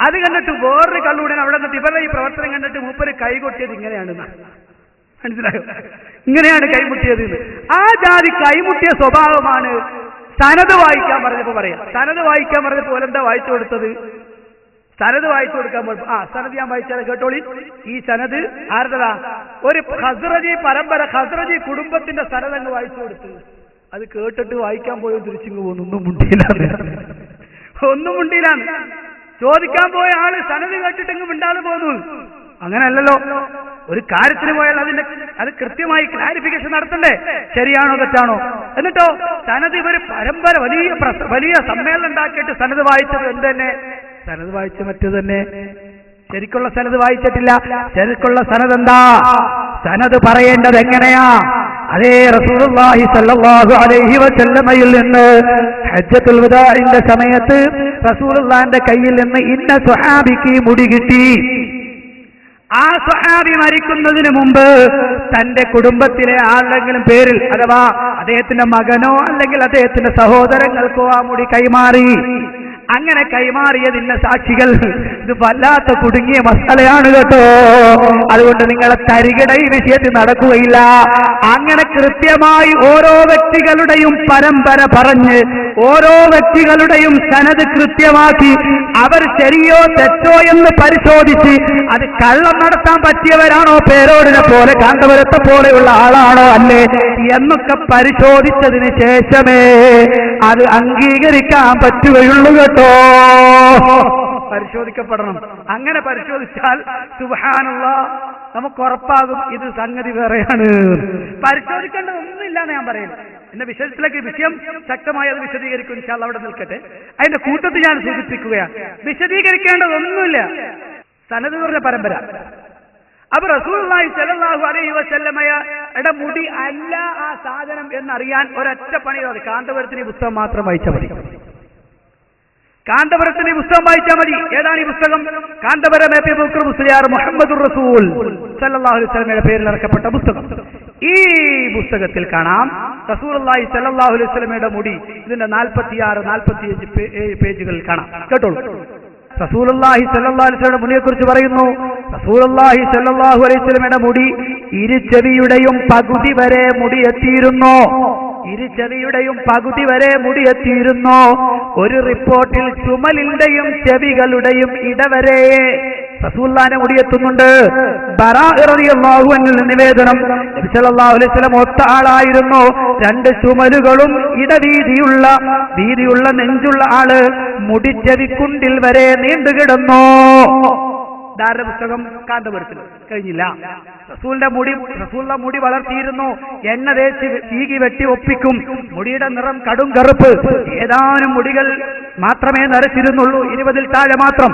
അത് കണ്ടിട്ട് വേറൊരു കള്ളുടിയൻ അവിടെ നിന്നിട്ട് ഇവരുടെ ഈ പ്രവർത്തനം കണ്ടിട്ട് മൂപ്പര് കൈകൊട്ടിയത് ഇങ്ങനെയാണെന്ന് മനസ്സിലായോ? ഇങ്ങനെയാണ് കൈമുട്ടിയത്. ആ ജാതി കൈമുട്ടിയ സ്വഭാവമാണ് സനദ് വായിക്കാൻ പറഞ്ഞപ്പോ പറയാം. സനദ് വായിക്കാൻ പറഞ്ഞപ്പോ എന്താ വായിച്ചു കൊടുത്തത്? സനദ് വായിച്ചു കൊടുക്കാൻ പോകും. സനദ് ഞാൻ വായിച്ചാൽ കേട്ടോളി. ഈ സനദ് ആരുടേതാ? ഒരു ഖസ്റജി പരമ്പര, ഖസ്റജി കുടുംബത്തിന്റെ സനദ് അങ്ങ് വായിച്ചു കൊടുത്തു. അത് കേട്ടിട്ട് വായിക്കാൻ പോയോ തിരിച്ചിങ്ങ് പോകുന്നു. ഒന്നും മുണ്ടിയിലാണ്. ചോദിക്കാൻ പോയ ആള് സനദ് കേട്ടിട്ടെങ്ങ് മിണ്ടാതെ പോകുന്നു. അങ്ങനെയല്ലല്ലോ. ഒരു കാര്യത്തിന് പോയാൽ അത് കൃത്യമായി ക്ലാരിഫിക്കേഷൻ നടത്തണ്ടേ, ശരിയാണോ തെറ്റാണോ. എന്നിട്ടോ സനദ് ഇവര് പരമ്പര വലിയ സമ്മേളനം ഉണ്ടാക്കിയിട്ട് സനദ് വായിച്ചത് എന്ത് തന്നെ സനത് വായിച്ച മറ്റു തന്നെ. ശരിക്കുള്ള സനത് വായിച്ചിട്ടില്ല. ശരിക്കുള്ള സനത് എന്താ? സനത് പറയേണ്ടത് എങ്ങനെയാ? അതേ റസൂലുള്ളാഹി സ്വല്ലല്ലാഹു അലൈഹി വസല്ലമയിൽ നിന്ന് ഹജ്ജത്തുൽ വദാഇന്റെ സമയത്ത് റസൂലുള്ളാഹിന്റെ കയ്യിൽ നിന്ന് ഇന്ന സ്വഹാബിക്ക് മുടി കിട്ടി. ആ സ്വഹാബി മരിക്കുന്നതിന് മുമ്പ് തന്റെ കുടുംബത്തിലെ ആരുടെങ്കിലും പേരിൽ അഥവാ അദ്ദേഹത്തിന്റെ മകനോ അല്ലെങ്കിൽ അദ്ദേഹത്തിന്റെ സഹോദരങ്ങൾക്കോ ആ മുടി കൈമാറി. അങ്ങനെ കൈമാറിയതിന്റെ സാക്ഷികൾ. ഇത് വല്ലാത്ത കുടുങ്ങിയ മസലയാണ് കേട്ടോ. അതുകൊണ്ട് നിങ്ങളെ തരികിട ഈ വിഷയത്തിൽ നടക്കുകയില്ല. അങ്ങനെ കൃത്യമായി ഓരോ വ്യക്തികളുടെയും പരമ്പര പറഞ്ഞ് ഓരോ വ്യക്തികളുടെയും സനത് കൃത്യമാക്കി അവർ ശരിയോ തെറ്റോ എന്ന് പരിശോധിച്ച് അത് കള്ളം നടത്താൻ പറ്റിയവരാണോ, പേരോടിനെ പോലെ കാന്തപുരത്തെ പോലെയുള്ള ആളാണോ അല്ലേ എന്നൊക്കെ പരിശോധിച്ചതിന് ശേഷമേ അത് അംഗീകരിക്കാൻ പറ്റുകയുള്ളൂ കേട്ടോ. പരിശോധിക്കപ്പെടണം. അങ്ങനെ പരിശോധിച്ചാൽ സുബ്ഹാനല്ലാഹ് നമുക്ക് ഉറപ്പാകും ഇത് സംഗതി വേറെയാണ്. പരിശോധിക്കേണ്ടതൊന്നുമില്ല എന്ന് ഞാൻ പറയുന്നു. എന്റെ വിഷയത്തിലേക്ക് വിഷയം ശക്തമായി അത് വിശദീകരിക്കും. ഇൻഷാ അല്ലാഹ് അവിടെ നിൽക്കട്ടെ. അതിന്റെ കൂട്ടത്തിൽ ഞാൻ സൂചിപ്പിക്കുകയാണ്, വിശദീകരിക്കേണ്ടതൊന്നുമില്ല. സനദ് പറഞ്ഞ പരമ്പര. അപ്പൊ റസൂലുള്ളാഹി സ്വല്ലല്ലാഹു അലൈഹി വസല്ലമയുടെ മുടി അല്ല ആ സാധനം എന്നറിയാൻ ഒരൊറ്റ പണി മതി. കാന്തപുരത്തിന് ഈ പുസ്തകം മാത്രം വായിച്ചാൽ മതി. കാന്തപുരത്തിന് ഈ പുസ്തകം വായിച്ചാൽ മതി. ഏതാണ് ഈ പുസ്തകം? കാന്തപുരം എ.പി. ബക്കർ മുസ്ലിയാർ മുഹമ്മദുർ റസൂൽ സ്വല്ലല്ലാഹു അലൈഹി വസല്ലമയുടെ പേരിൽ ഇറക്കപ്പെട്ട പുസ്തകം. ഈ പുസ്തകത്തിൽ കാണാം റസൂലുള്ളാഹി സ്വല്ലല്ലാഹു അലൈഹി വസല്ലമയുടെ മുടി. ഇതിന്റെ 46, 45 പേജുകളിൽ കാണാം. കേട്ടോളൂ. റസൂലുള്ളാഹി സ്വല്ലല്ലാഹു അലൈഹി വസല്ലമയുടെ മുടിയെ കുറിച്ച് പറയുന്നു. റസൂലുള്ളാഹി സ്വല്ലല്ലാഹു അലൈഹി വസല്ലമയുടെ മുടി ഇരുചെവിയുടെയും പകുതി വരെ മുടിയെത്തിയിരുന്നു. ഇരുചെവിയുടെയും പകുതി വരെ മുടിയെത്തിയിരുന്നു. ഒരു റിപ്പോർട്ടിൽ ചുമലിന്റെയും ചെവികളുടെയും ഇടവരെ റസൂലുള്ളാഹിന്റെ മുടിയെത്തുന്നുണ്ട്. ബറാ റളിയല്ലാഹു അൻഹു നിവേദനം, നബി സല്ലല്ലാഹു അലൈഹി വസല്ലം ഒത്ത ആളായിരുന്നു. 2 ചുമലുകളും വീതിയുള്ള നെഞ്ചുള്ള ആള്. മുടിച്ചെവിക്കുണ്ടിൽ വരെ നീണ്ടുകിടന്നു. ധാരണ പുസ്തകം കാന്തപുരത്തിൽ കഴിഞ്ഞില്ല. റസൂലിന്റെ മുടി വളർത്തിയിരുന്നു. എണ്ണ തേച്ച് ചീകി വെട്ടി ഒപ്പിക്കും. മുടിയുടെ നിറം കടും കറുപ്പ്. ഏതാനും മുടികൾ മാത്രമേ നരച്ചിരുന്നുള്ളൂ, 20-ൽ താഴെ മാത്രം.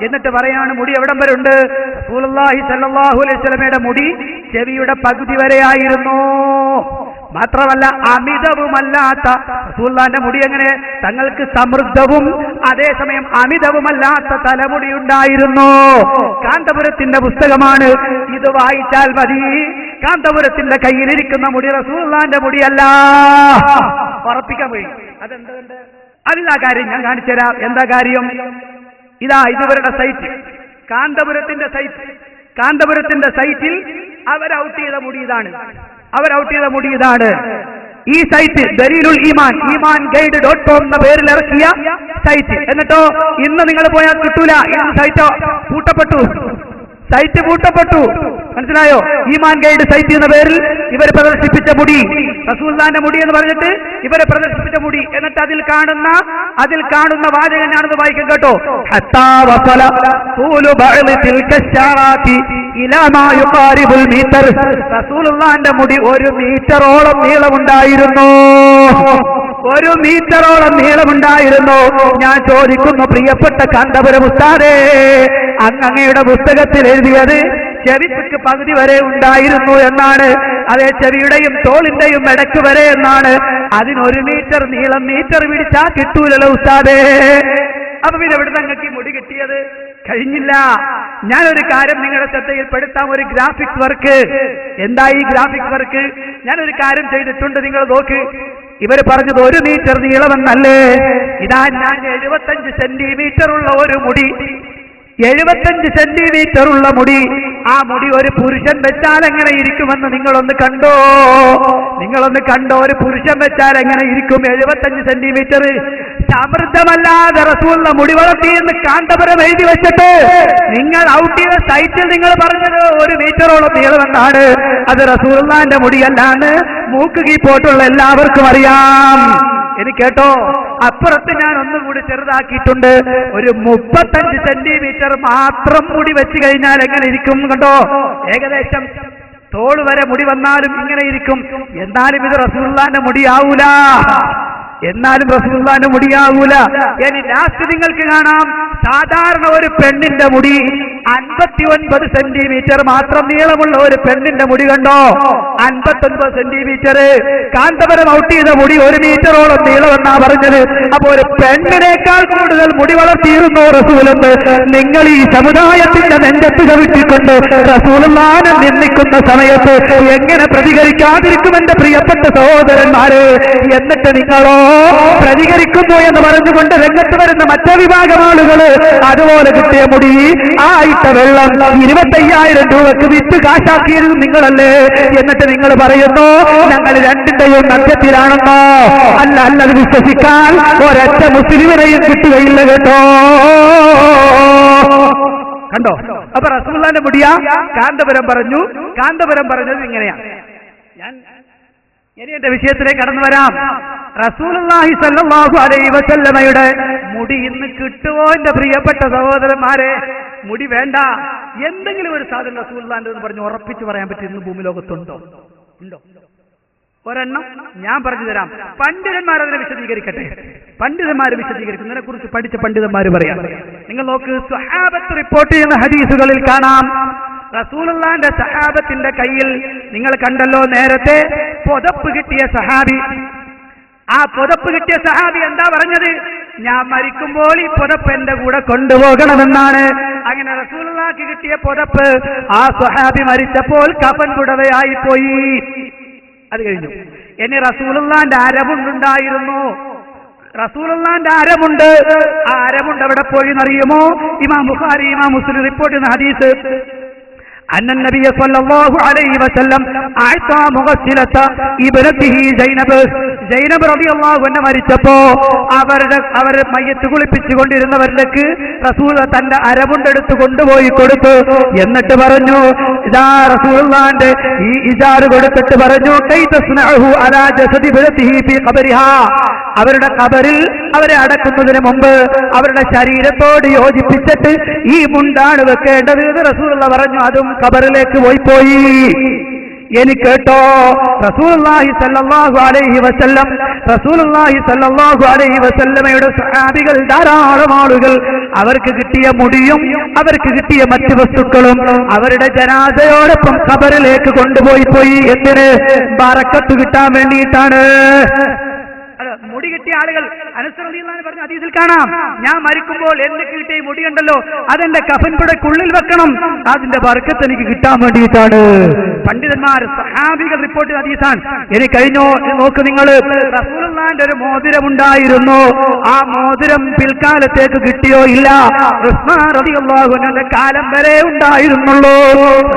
എന്നിട്ട് പറയാണ് മുടി എവിടം വരെ ഉണ്ട്? റസൂലുള്ളാഹി സ്വല്ലല്ലാഹു അലൈഹി വസല്ലമയുടെ മുടി ചെവിയുടെ പകുതി വരെയായിരുന്നു. മാത്രമല്ല അമിതവുമല്ലാത്ത റസൂലുള്ളാഹിന്റെ മുടി എങ്ങനെ? തങ്ങൾക്ക് സമൃദ്ധവും അതേസമയം അമിതവുമല്ലാത്ത തലമുടി ഉണ്ടായിരുന്നു. കാന്തപുരത്തിന്റെ പുസ്തകമാണ്. ഇത് വായിച്ചാൽ മതി. കാന്തപുരത്തിന്റെ കയ്യിലിരിക്കുന്ന മുടി റസൂലുള്ളാഹിന്റെ മുടിയല്ല. ഉറപ്പിക്കാൻ പോയി. അതെന്തുകൊണ്ട്? അതിലാ കാര്യം ഞാൻ കാണിച്ചു തരാം. എന്താ കാര്യം? ഇതാ ഇതുവരുടെ സൈറ്റ്, കാന്തപുരത്തിന്റെ സൈറ്റ്. കാന്തപുരത്തിന്റെ സൈറ്റിൽ അവർ ഔട്ട് ചെയ്ത മുടി ഇതാണ്. ഈ സൈറ്റ് ദലീലുൽ ഈമാൻ, ഈമാൻ ഗൈഡ് .com എന്ന പേരിൽ ഇറക്കിയ സൈറ്റ്. എന്നിട്ടോ ഇന്ന് നിങ്ങൾ പോയാൽ കിട്ടൂല. ഇന്ന് സൈറ്റ് പൂട്ടപ്പെട്ടു. മനസ്സിലായോ? ഈമാൻ ഗൈഡ് സൈറ്റ് എന്ന പേരിൽ ഇവർ പ്രദർശിപ്പിച്ച മുടി, റസൂലുള്ളാഹിന്റെ മുടി എന്ന് പറഞ്ഞിട്ട് ഇവരെ പ്രദർശിപ്പിച്ച മുടി. എന്നിട്ട് അതിൽ കാണുന്ന വാചകം ഞാനത് വായിക്കാം കേട്ടോ. ഹത്താ വസല തൂലു ബഅദി തിൽക ശറാത്തി ഇലാ മാ യുഖാരിബുൽ മീറ്റർ. റസൂലുള്ളാഹിന്റെ മുടി 1 മീറ്ററോളം നീളമുണ്ടായിരുന്നു. 1 മീറ്ററോളം നീളമുണ്ടായിരുന്നു. ഞാൻ ചോദിക്കുന്നു പ്രിയപ്പെട്ട കാന്തപുരം ഉസ്താദേ, അങ്ങയുടെ പുസ്തകത്തിൽ എഴുതിയത് ചെവിക്ക് പകുതി വരെ ഉണ്ടായിരുന്നു എന്നാണ്. അതേ ചെവിയുടെയും തോളിന്റെയും ഇടയ്ക്ക് വരെ എന്നാണ്. അതിന് 1 മീറ്റർ നീളം. മീറ്റർ പിടിച്ചാ കിട്ടൂലല്ലോ ഉസ്താദേ. അപ്പൊ പിന്നെ എവിടെ നിങ്ങൾക്ക് മുടി കിട്ടിയത്? കഴിഞ്ഞില്ല. ഞാനൊരു കാര്യം നിങ്ങളുടെ ശ്രദ്ധയിൽപ്പെടുത്താം. ഒരു ഗ്രാഫിക്സ് വർക്ക്. എന്താ ഈ ഗ്രാഫിക്സ് വർക്ക്? ഞാനൊരു കാര്യം ചെയ്തിട്ടുണ്ട്, നിങ്ങൾ നോക്ക്. ഇവർ പറഞ്ഞത് 1 മീറ്റർ നീളമെന്നല്ലേ. ഇതാ ഞാൻ 75 സെന്റിമീറ്റർ ഉള്ള ഒരു മുടി, 75 സെന്റിമീറ്റർ ഉള്ള മുടി. ആ മുടി ഒരു പുരുഷൻ വെച്ചാൽ എങ്ങനെ ഇരിക്കുമെന്ന് നിങ്ങളൊന്ന് കണ്ടോ? ഒരു പുരുഷൻ വെച്ചാൽ എങ്ങനെ ഇരിക്കും? 75 സെന്റിമീറ്റർ. സമൃദ്ധമല്ലാതെ റസൂലിന്റെ മുടി വളർത്തിയെന്ന് കാന്തപുരം എഴുതി വെച്ചിട്ട് നിങ്ങൾ ഔട്ട് ചെയ്ത സൈറ്റിൽ നിങ്ങൾ പറഞ്ഞത് 1 മീറ്ററോളം നീളമെന്നാണ്. അത് റസൂലുള്ളാഹിന്റെ മുടിയല്ലാന്ന് മൂക്ക് കീപ്പോട്ടുള്ള എല്ലാവർക്കും അറിയാം. എനിക്ക് കേട്ടോ, അപ്പുറത്ത് ഞാൻ ഒന്നുകൂടി ചെറുതാക്കിയിട്ടുണ്ട്. ഒരു 35 സെന്റിമീറ്റർ മാത്രം മുടി വെച്ച് കഴിഞ്ഞാൽ എങ്ങനെ ഇരിക്കും കണ്ടോ? ഏകദേശം തോള് വരെ മുടി വന്നാലും ഇങ്ങനെ ഇരിക്കും. എന്നാലും ഇത് റസൂലുള്ളാഹിന്റെ മുടിയാവൂല. എന്നാലും റസൂലുള്ളാഹിന്റെ മുടിയാകൂല. ഇനി ലാസ്റ്റ് നിങ്ങൾക്ക് കാണാം, സാധാരണ ഒരു പെണ്ണിന്റെ മുടി 59 സെന്റിമീറ്റർ മാത്രം നീളമുള്ള ഒരു പെണ്ണിന്റെ മുടി കണ്ടോ, 59 സെന്റിമീറ്റർ. കാന്തപുരം ഔട്ട് ചെയ്ത മുടി 1 മീറ്ററോളം നീളമെന്നാ പറഞ്ഞത്. അപ്പൊ ഒരു പെണ്ണിനേക്കാൾ കൂടുതൽ മുടി വളർത്തിയിരുന്നു റസൂലെന്ന് നിങ്ങൾ ഈ സമുദായത്തിന്റെ നെഞ്ചത്ത് ചവിട്ടിക്കൊണ്ട് റസൂലുള്ളാഹിനെ നിന്ദിക്കുന്ന സമയത്ത് എങ്ങനെ പ്രതികരിക്കാതിരിക്കുമെന്റെ പ്രിയപ്പെട്ട സഹോദരന്മാരെ? എന്നിട്ട് നിങ്ങളോ പ്രതികരിക്കുന്നു എന്ന് പറഞ്ഞുകൊണ്ട് രംഗത്ത് വരുന്ന മറ്റേ വിഭാഗം ആളുകൾ അതുപോലെ കിട്ടിയ മുടി, ആ ഇട്ട വെള്ളം 25,000 രൂപക്ക് വിറ്റ് കാശാക്കിയിരുന്നു നിങ്ങളല്ലേ? എന്നിട്ട് നിങ്ങൾ പറയുന്നു ഞങ്ങൾ രണ്ടിന്റെയും മധ്യത്തിലാണെന്നോ? അല്ല, അല്ലത് വിശ്വസിക്കാൻ ഒരൊറ്റ മുസ്ലിമിനെയും കിട്ടുകയില്ല കേട്ടോ. കണ്ടോ? അപ്പൊ റസൂലുള്ളാഹിന്റെ മുടിയാ? കാന്തപുരം പറഞ്ഞു. കാന്തപുരം പറഞ്ഞത് ഇങ്ങനെയാണ്. ഞാൻ ഇനി എന്റെ വിഷയത്തിലേക്ക് കടന്നു വരാം. റസൂലുള്ളാഹി സ്വല്ലല്ലാഹു അലൈഹി വസല്ലമയുടെ മുടി ഇന്ന് കിട്ടുമോ എന്റെ പ്രിയപ്പെട്ട സഹോദരന്മാരെ? മുടി വേണ്ട, എന്തെങ്കിലും ഒരു സാധനം റസൂലുള്ളാഹിന്റെ എന്ന് പറഞ്ഞ് ഉറപ്പിച്ച് പറയാൻ പറ്റും ഇന്ന് ഭൂമി ലോകത്തുണ്ടോ? ഉണ്ടോ? ഒരെണ്ണം ഞാൻ പറഞ്ഞു തരാം. പണ്ഡിതന്മാർ അതിനെ വിശദീകരിക്കട്ടെ. പണ്ഡിതന്മാർ വിശദീകരിക്കുന്നതിനെ കുറിച്ച് പഠിച്ച പണ്ഡിതന്മാർ പറയാം. നിങ്ങൾ നോക്ക്, സ്വഹാബത്ത് റിപ്പോർട്ട് ചെയ്യുന്ന ഹദീസുകളിൽ കാണാം, റസൂലുള്ളാഹിന്റെ സഹാബത്തിന്റെ കയ്യിൽ നിങ്ങൾ കണ്ടല്ലോ നേരത്തെ പുതപ്പ് കിട്ടിയ സഹാബി. ആ പുതപ്പ് കിട്ടിയ സഹാബി എന്താ പറഞ്ഞത്? ഞാൻ മരിക്കുമ്പോൾ ഈ പുതപ്പ് എന്റെ കൂടെ കൊണ്ടുപോകണമെന്നാണ്. അങ്ങനെ റസൂലുള്ളാഹിക്ക് കിട്ടിയ പുതപ്പ് ആ സ്വഹാബി മരിച്ചപ്പോൾ കഫൻ പുടവയായി പോയി. അത് കഴിഞ്ഞു. ഇനി റസൂലുള്ളാഹിന്റെ അരമുണ്ടുണ്ടായിരുന്നു. റസൂലുള്ളാഹിന്റെ അരമുണ്ട്. ആ അരമുണ്ട് എവിടെ പോയി എന്നറിയുമോ? ഇമാം ബുഖാരി, ഇമാം മുസ്ലിം റിപ്പോർട്ട് ചെയ്യുന്ന ഹദീസ്, أن النبي صلى الله عليه وسلم أعطى مغسلة ابنته زينب റളിയല്ലാഹു അൻഹ മരിച്ചപ്പോ അവരെ മയ്യത്ത് കുളിപ്പിച്ചുകൊണ്ടിരുന്നവരിലേക്ക് റസൂൽ തന്റെ അരമുണ്ടെടുത്ത് കൊണ്ടുപോയി കൊടുത്തു. എന്നിട്ട് പറഞ്ഞു, ഇതാ റസൂലുള്ളാഹിന്റെ ഈ ഇജാറ് കൊടുത്തിട്ട് പറഞ്ഞു, കൈ തസ്നഉഹു അലാ ജസദി ബിനതിഹി ഫീ ഖബരിഹാ, അവരുടെ ഖബറിൽ അവരെ അടക്കുന്നതിന് മുമ്പ് അവരുടെ ശരീരത്തോട് യോജിപ്പിച്ചിട്ട് ഈ മുണ്ടാണ് വെക്കേണ്ടത് എന്ന് റസൂലുള്ളാഹി പറഞ്ഞു. അതും ഖബറിലേക്ക് പോയി. ഇനി കേട്ടോ, റസൂലുള്ളാഹി സ്വല്ലല്ലാഹു അലൈഹി വസല്ലം, റസൂലുള്ളാഹി സ്വല്ലല്ലാഹു അലൈഹി വസല്ലമയുടെ സ്വഹാബികൾ ധാരാളം ആളുകൾ അവർക്ക് കിട്ടിയ മുടിയും അവർക്ക് കിട്ടിയ മറ്റു വസ്തുക്കളും അവരുടെ ജനാസയോടൊപ്പം ഖബറിലേക്ക് കൊണ്ടുപോയി. എന്തിന്? ബറക്കത്ത് കിട്ടാൻ വേണ്ടിയിട്ടാണ്. മുടി കിട്ടിയ ആളുകൾ അനസ് റളിയല്ലാഹു അൻഹു പറഞ്ഞ ഹദീസിൽ കാണാം, ഞാൻ മരിക്കുമ്പോൾ എന്നെ കിട്ടിയ മുടിയുണ്ടല്ലോ അതെന്റെ കഫൻപുടയ്ക്കുള്ളിൽ വെക്കണം, അതിന്റെ ബർക്കത്ത് എനിക്ക് കിട്ടാൻ വേണ്ടിയിട്ടാണ്. പണ്ഡിതന്മാർ സഹാബികൾ റിപ്പോർട്ട് ചെയ്ത ഹദീസാണ്. ഇനി കഴിഞ്ഞോ നോക്ക് നിങ്ങൾ, റസൂലുള്ളാഹിന്റെ ഒരു മോതിരമുണ്ടായിരുന്നു. ആ മോതിരം പിൽക്കാലത്തേക്ക് കിട്ടിയോ? ഇല്ല. ഉസ്മാൻ റളിയല്ലാഹു അൻഹുവിന്റെ കാലം വരെ ഉണ്ടായിരുന്നുള്ളൂ.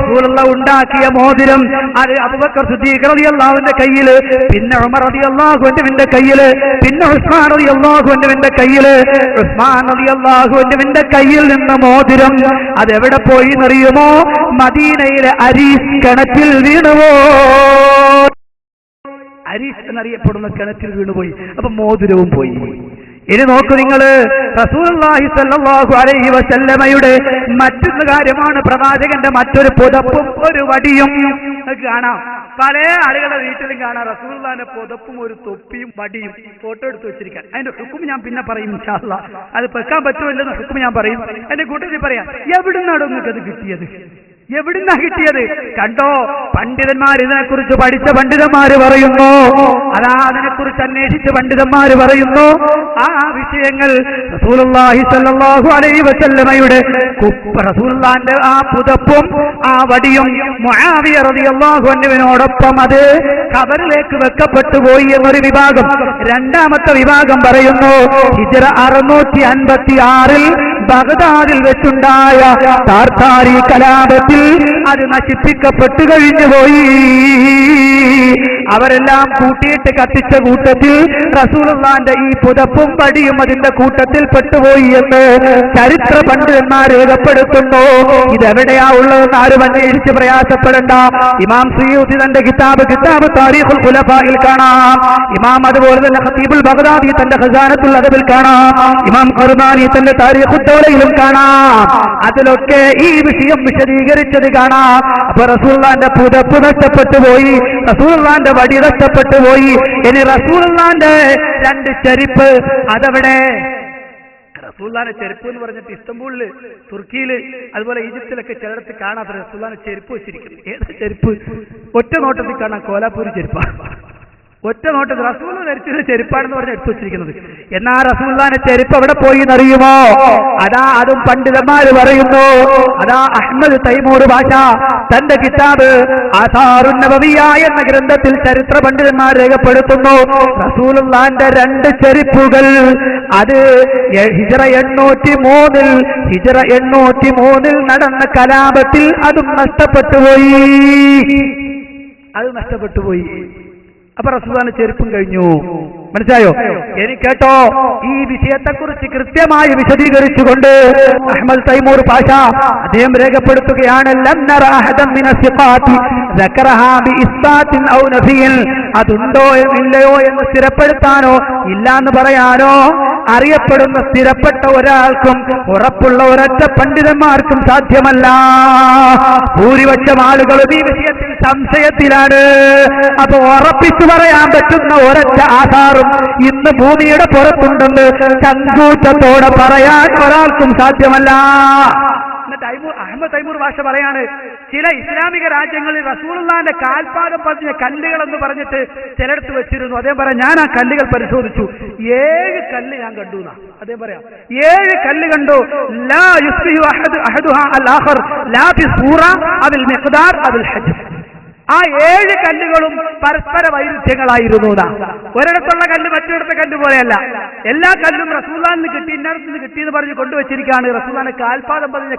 റസൂലുള്ളാഹി ഉണ്ടാക്കിയ മോതിരം അത് അബൂബക്കർ സിദ്ദീഖ് റളിയല്ലാഹു അൻഹുവിന്റെ കയ്യിൽ, പിന്നെ ഉമർ റളിയല്ലാഹു അൻഹുവിന്റെ കയ്യിൽ, പിന്നെ ഉസ്മാൻ റളിയല്ലാഹു അൻഹുവിന്റെ കയ്യിൽ. ഉസ്മാൻ റളിയല്ലാഹു അൻഹുവിന്റെ കയ്യിൽ നിന്ന് മോതിരം അതെവിടെ പോയി എന്നറിയുമോ? മദീനയിലെ അരീസ് കിണറ്റിൽ വീണുവോ? അരീസ് എന്നറിയപ്പെടുന്ന കിണറ്റിൽ വീണുപോയി. അപ്പൊ മോതിരവും പോയി. ഇനി നോക്കൂ നിങ്ങൾ, റസൂലുള്ളാഹി സ്വല്ലല്ലാഹു അലൈഹി വസല്ലമയുടെ മറ്റൊരു കാര്യമാണ് പ്രവാചകന്റെ മറ്റൊരു പുതപ്പും ഒരു വടിയും കാണാം. പല ആളുകളുടെ വീട്ടിലും കാണാം റസൂലുള്ളാഹിന്റെ പുതപ്പും ഒരു തൊപ്പിയും വടിയും ഫോട്ടോ എടുത്ത് വെച്ചിരിക്കാൻ. അതിന്റെ ഹുക്ം ഞാൻ പിന്നെ പറയും ഇൻഷാ അല്ലാഹ്. അത് വെക്കാൻ പറ്റുമല്ലെന്ന് ഹുക്ം ഞാൻ പറയും. എന്റെ കൂട്ടത്തിൽ പറയാം, എവിടുന്നാണ് നിങ്ങൾക്ക് കിട്ടിയത്? എവിടുന്നാ കിട്ടിയത്? കണ്ടോ, പണ്ഡിതന്മാർ ഇതിനെക്കുറിച്ച് പഠിച്ച പണ്ഡിതന്മാര് പറയുന്നു, അതാ അതിനെക്കുറിച്ച് അന്വേഷിച്ച പണ്ഡിതന്മാര് പറയുന്നു, ആ വിഷയങ്ങൾ റസൂലുള്ളാഹി സ്വല്ലല്ലാഹു അലൈഹി വസല്ലമയുടെ റസൂലുള്ളാഹിന്റെ ആ പുതപ്പും ആ വടിയും മുആവിയ റളിയല്ലാഹു അൻഹുവിനോടൊപ്പം അത് ഖബറിലേക്ക് വെക്കപ്പെട്ടു പോയി എന്നൊരു വിഭാഗം. രണ്ടാമത്തെ വിഭാഗം പറയുന്നു, ഹിജ്റ 656 ബഗ്ദാദിൽ വെച്ചുണ്ടായ താർത്താരി കലാപത്തിൽ അത് നശിപ്പിക്കപ്പെട്ടു കഴിഞ്ഞുപോയി. അവരെല്ലാം കൂട്ടിയിട്ട് കത്തിച്ച കൂട്ടത്തിൽ റസൂലുള്ളാഹിന്റെ ഈ പുതപ്പും വടിയും അതിന്റെ കൂട്ടത്തിൽ പെട്ടുപോയി എന്ന് ചരിത്ര പണ്ഡിതന്മാർ രേഖപ്പെടുത്തുന്നു. ഇതെവിടെയാ ഉള്ളതെന്ന് ആരും അന്വേഷിച്ച് പ്രയാസപ്പെടണ്ട. ഇമാം സുയൂത്തി തന്റെ കിതാബ് താരീഖുൽ ഖുലഫായിൽ കാണാം. ഇമാം അതുപോലെ തന്നെ ഖതീബുൽ ബഗ്ദാദി തന്റെ ഖസാനത്തുൽ അദബിൽ കാണാം. ഇമാം ഖർമാനി തന്റെ താരീഖുൽ ദൗലയിലും കാണാം. അതിലൊക്കെ ഈ വിഷയം വിശദീകരിച്ചത് കാണാം. അപ്പൊ റസൂലുള്ളാഹിന്റെ പുതപ്പ് നഷ്ടപ്പെട്ടു പോയി. റസൂലുള്ളാന്റെ വടി നഷ്ടപ്പെട്ടു പോയി. ഇനി റസൂലുള്ളാന്റെ 2 ചെരുപ്പ് അതെവിടെ? റസൂലുള്ളാന്റെ ചെരുപ്പ് എന്ന് പറഞ്ഞിട്ട് ഇസ്തംബൂളില്, തുർക്കിയില്, അതുപോലെ ഈജിപ്തിലൊക്കെ ചിലടത്ത് കാണാത്ത റസൂലുള്ളാന്റെ ചെരുപ്പ് വെച്ചിരിക്കുന്നു. ഏതാ ചെരുപ്പ്? ഒറ്റ നോട്ടത്തിൽ കാണാൻ കോലാപ്പൂരി ചെരുപ്പാണ്. ഒറ്റ നോട്ടത്തിൽ റസൂൽ ധരിച്ചത് ചെരുപ്പാണെന്ന് പറഞ്ഞ് എടുത്തു വെച്ചിരിക്കുന്നത്. എന്നാ റസൂലുള്ളാന്റെ ചെരുപ്പ് എവിടെ പോയി എന്നറിയുമോ? അതാ അതും പണ്ഡിതന്മാര് പറയുന്നു. അതാ അഹ്മദ് തൈമൂർ ഭാഷ തന്റെ കിതാബ് ആസാറുൻ നബവിയ്യ എന്ന ഗ്രന്ഥത്തിൽ ചരിത്ര പണ്ഡിതന്മാർ രേഖപ്പെടുത്തുന്നു. റസൂലുള്ളാന്റെ 2 ചെരുപ്പുകൾ അത് ഹിജ്റ 803 നടന്ന കലാപത്തിൽ അതും നഷ്ടപ്പെട്ടുപോയി. അത് നഷ്ടപ്പെട്ടുപോയി. അപ്പൊ റസൂലുള്ളാഹിന്റെ ചെരുപ്പും കഴിഞ്ഞു. മനസ്സിലായോ? ഇനി കേട്ടോ, ഈ വിഷയത്തെക്കുറിച്ച് കൃത്യമായി വിശദീകരിച്ചുകൊണ്ട് അഹ്മദ് തൈമൂർ പാഷ അദ്ദേഹം രേഖപ്പെടുത്തുകയാണ്, അതുണ്ടോ ഇല്ലയോ എന്ന് സ്ഥിരപ്പെടുത്താനോ ഇല്ലാന്ന് പറയാനോ അറിയപ്പെടുന്ന സ്ഥിരപ്പെട്ട ഒരാൾക്കും ഉറപ്പുള്ള ഒരൊറ്റ പണ്ഡിതന്മാർക്കും സാധ്യമല്ല. ഭൂരിപക്ഷം ആളുകളും ഈ വിഷയത്തിൽ സംശയത്തിലാണ്. അപ്പൊ ഉറപ്പിച്ചു പറയാൻ പറ്റുന്ന ഒരൊറ്റ ആധാറും ഇന്ന് ഭൂമിയുടെ പുറത്തുണ്ടെന്ന് ചങ്കൂറ്റത്തോടെ പറയാൻ ഒരാൾക്കും സാധ്യമല്ല. അഹ്മദ് തൈമൂർ ഭാഷ പറയാണ്, ചില ഇസ്ലാമിക രാജ്യങ്ങളിൽ റസൂലുള്ളാഹിന്റെ കാൽപാദം പതിഞ്ഞ കല്ലുകൾ എന്ന് പറഞ്ഞിട്ട് ചിലടത്ത് വെച്ചിരുന്നു. അദ്ദേഹം പറയാം, ഞാൻ ആ കല്ലുകൾ പരിശോധിച്ചു, 7 കല്ല് ഞാൻ കണ്ടു എന്നാ അദ്ദേഹം പറയാം. 7 കല്ല് കണ്ടു. ലാ യുസ്ബിഹു അഹദുഹാ അൽ ആഖർ ലാ ഫി സൂറ അവിൽ മിഖ്ദാർ അവിൽ ഹജ്ജ്. ആ 7 കല്ലുകളും പരസ്പര വൈരുദ്ധ്യങ്ങളായിരുന്നു. ഒരിടത്തുള്ള കല്ല് മറ്റൊരിടത്തെ കല്ല് പോലെയല്ല. എല്ലാ കല്ലും റസൂലുള്ളാഹിന് കിട്ടി, ഇന്നടത്ത് കിട്ടിയെന്ന് പറഞ്ഞ് കൊണ്ടുവച്ചിരിക്കുകയാണ്. റസൂലുള്ളാഹിന്റെ കാൽപാദം പതിഞ്ഞ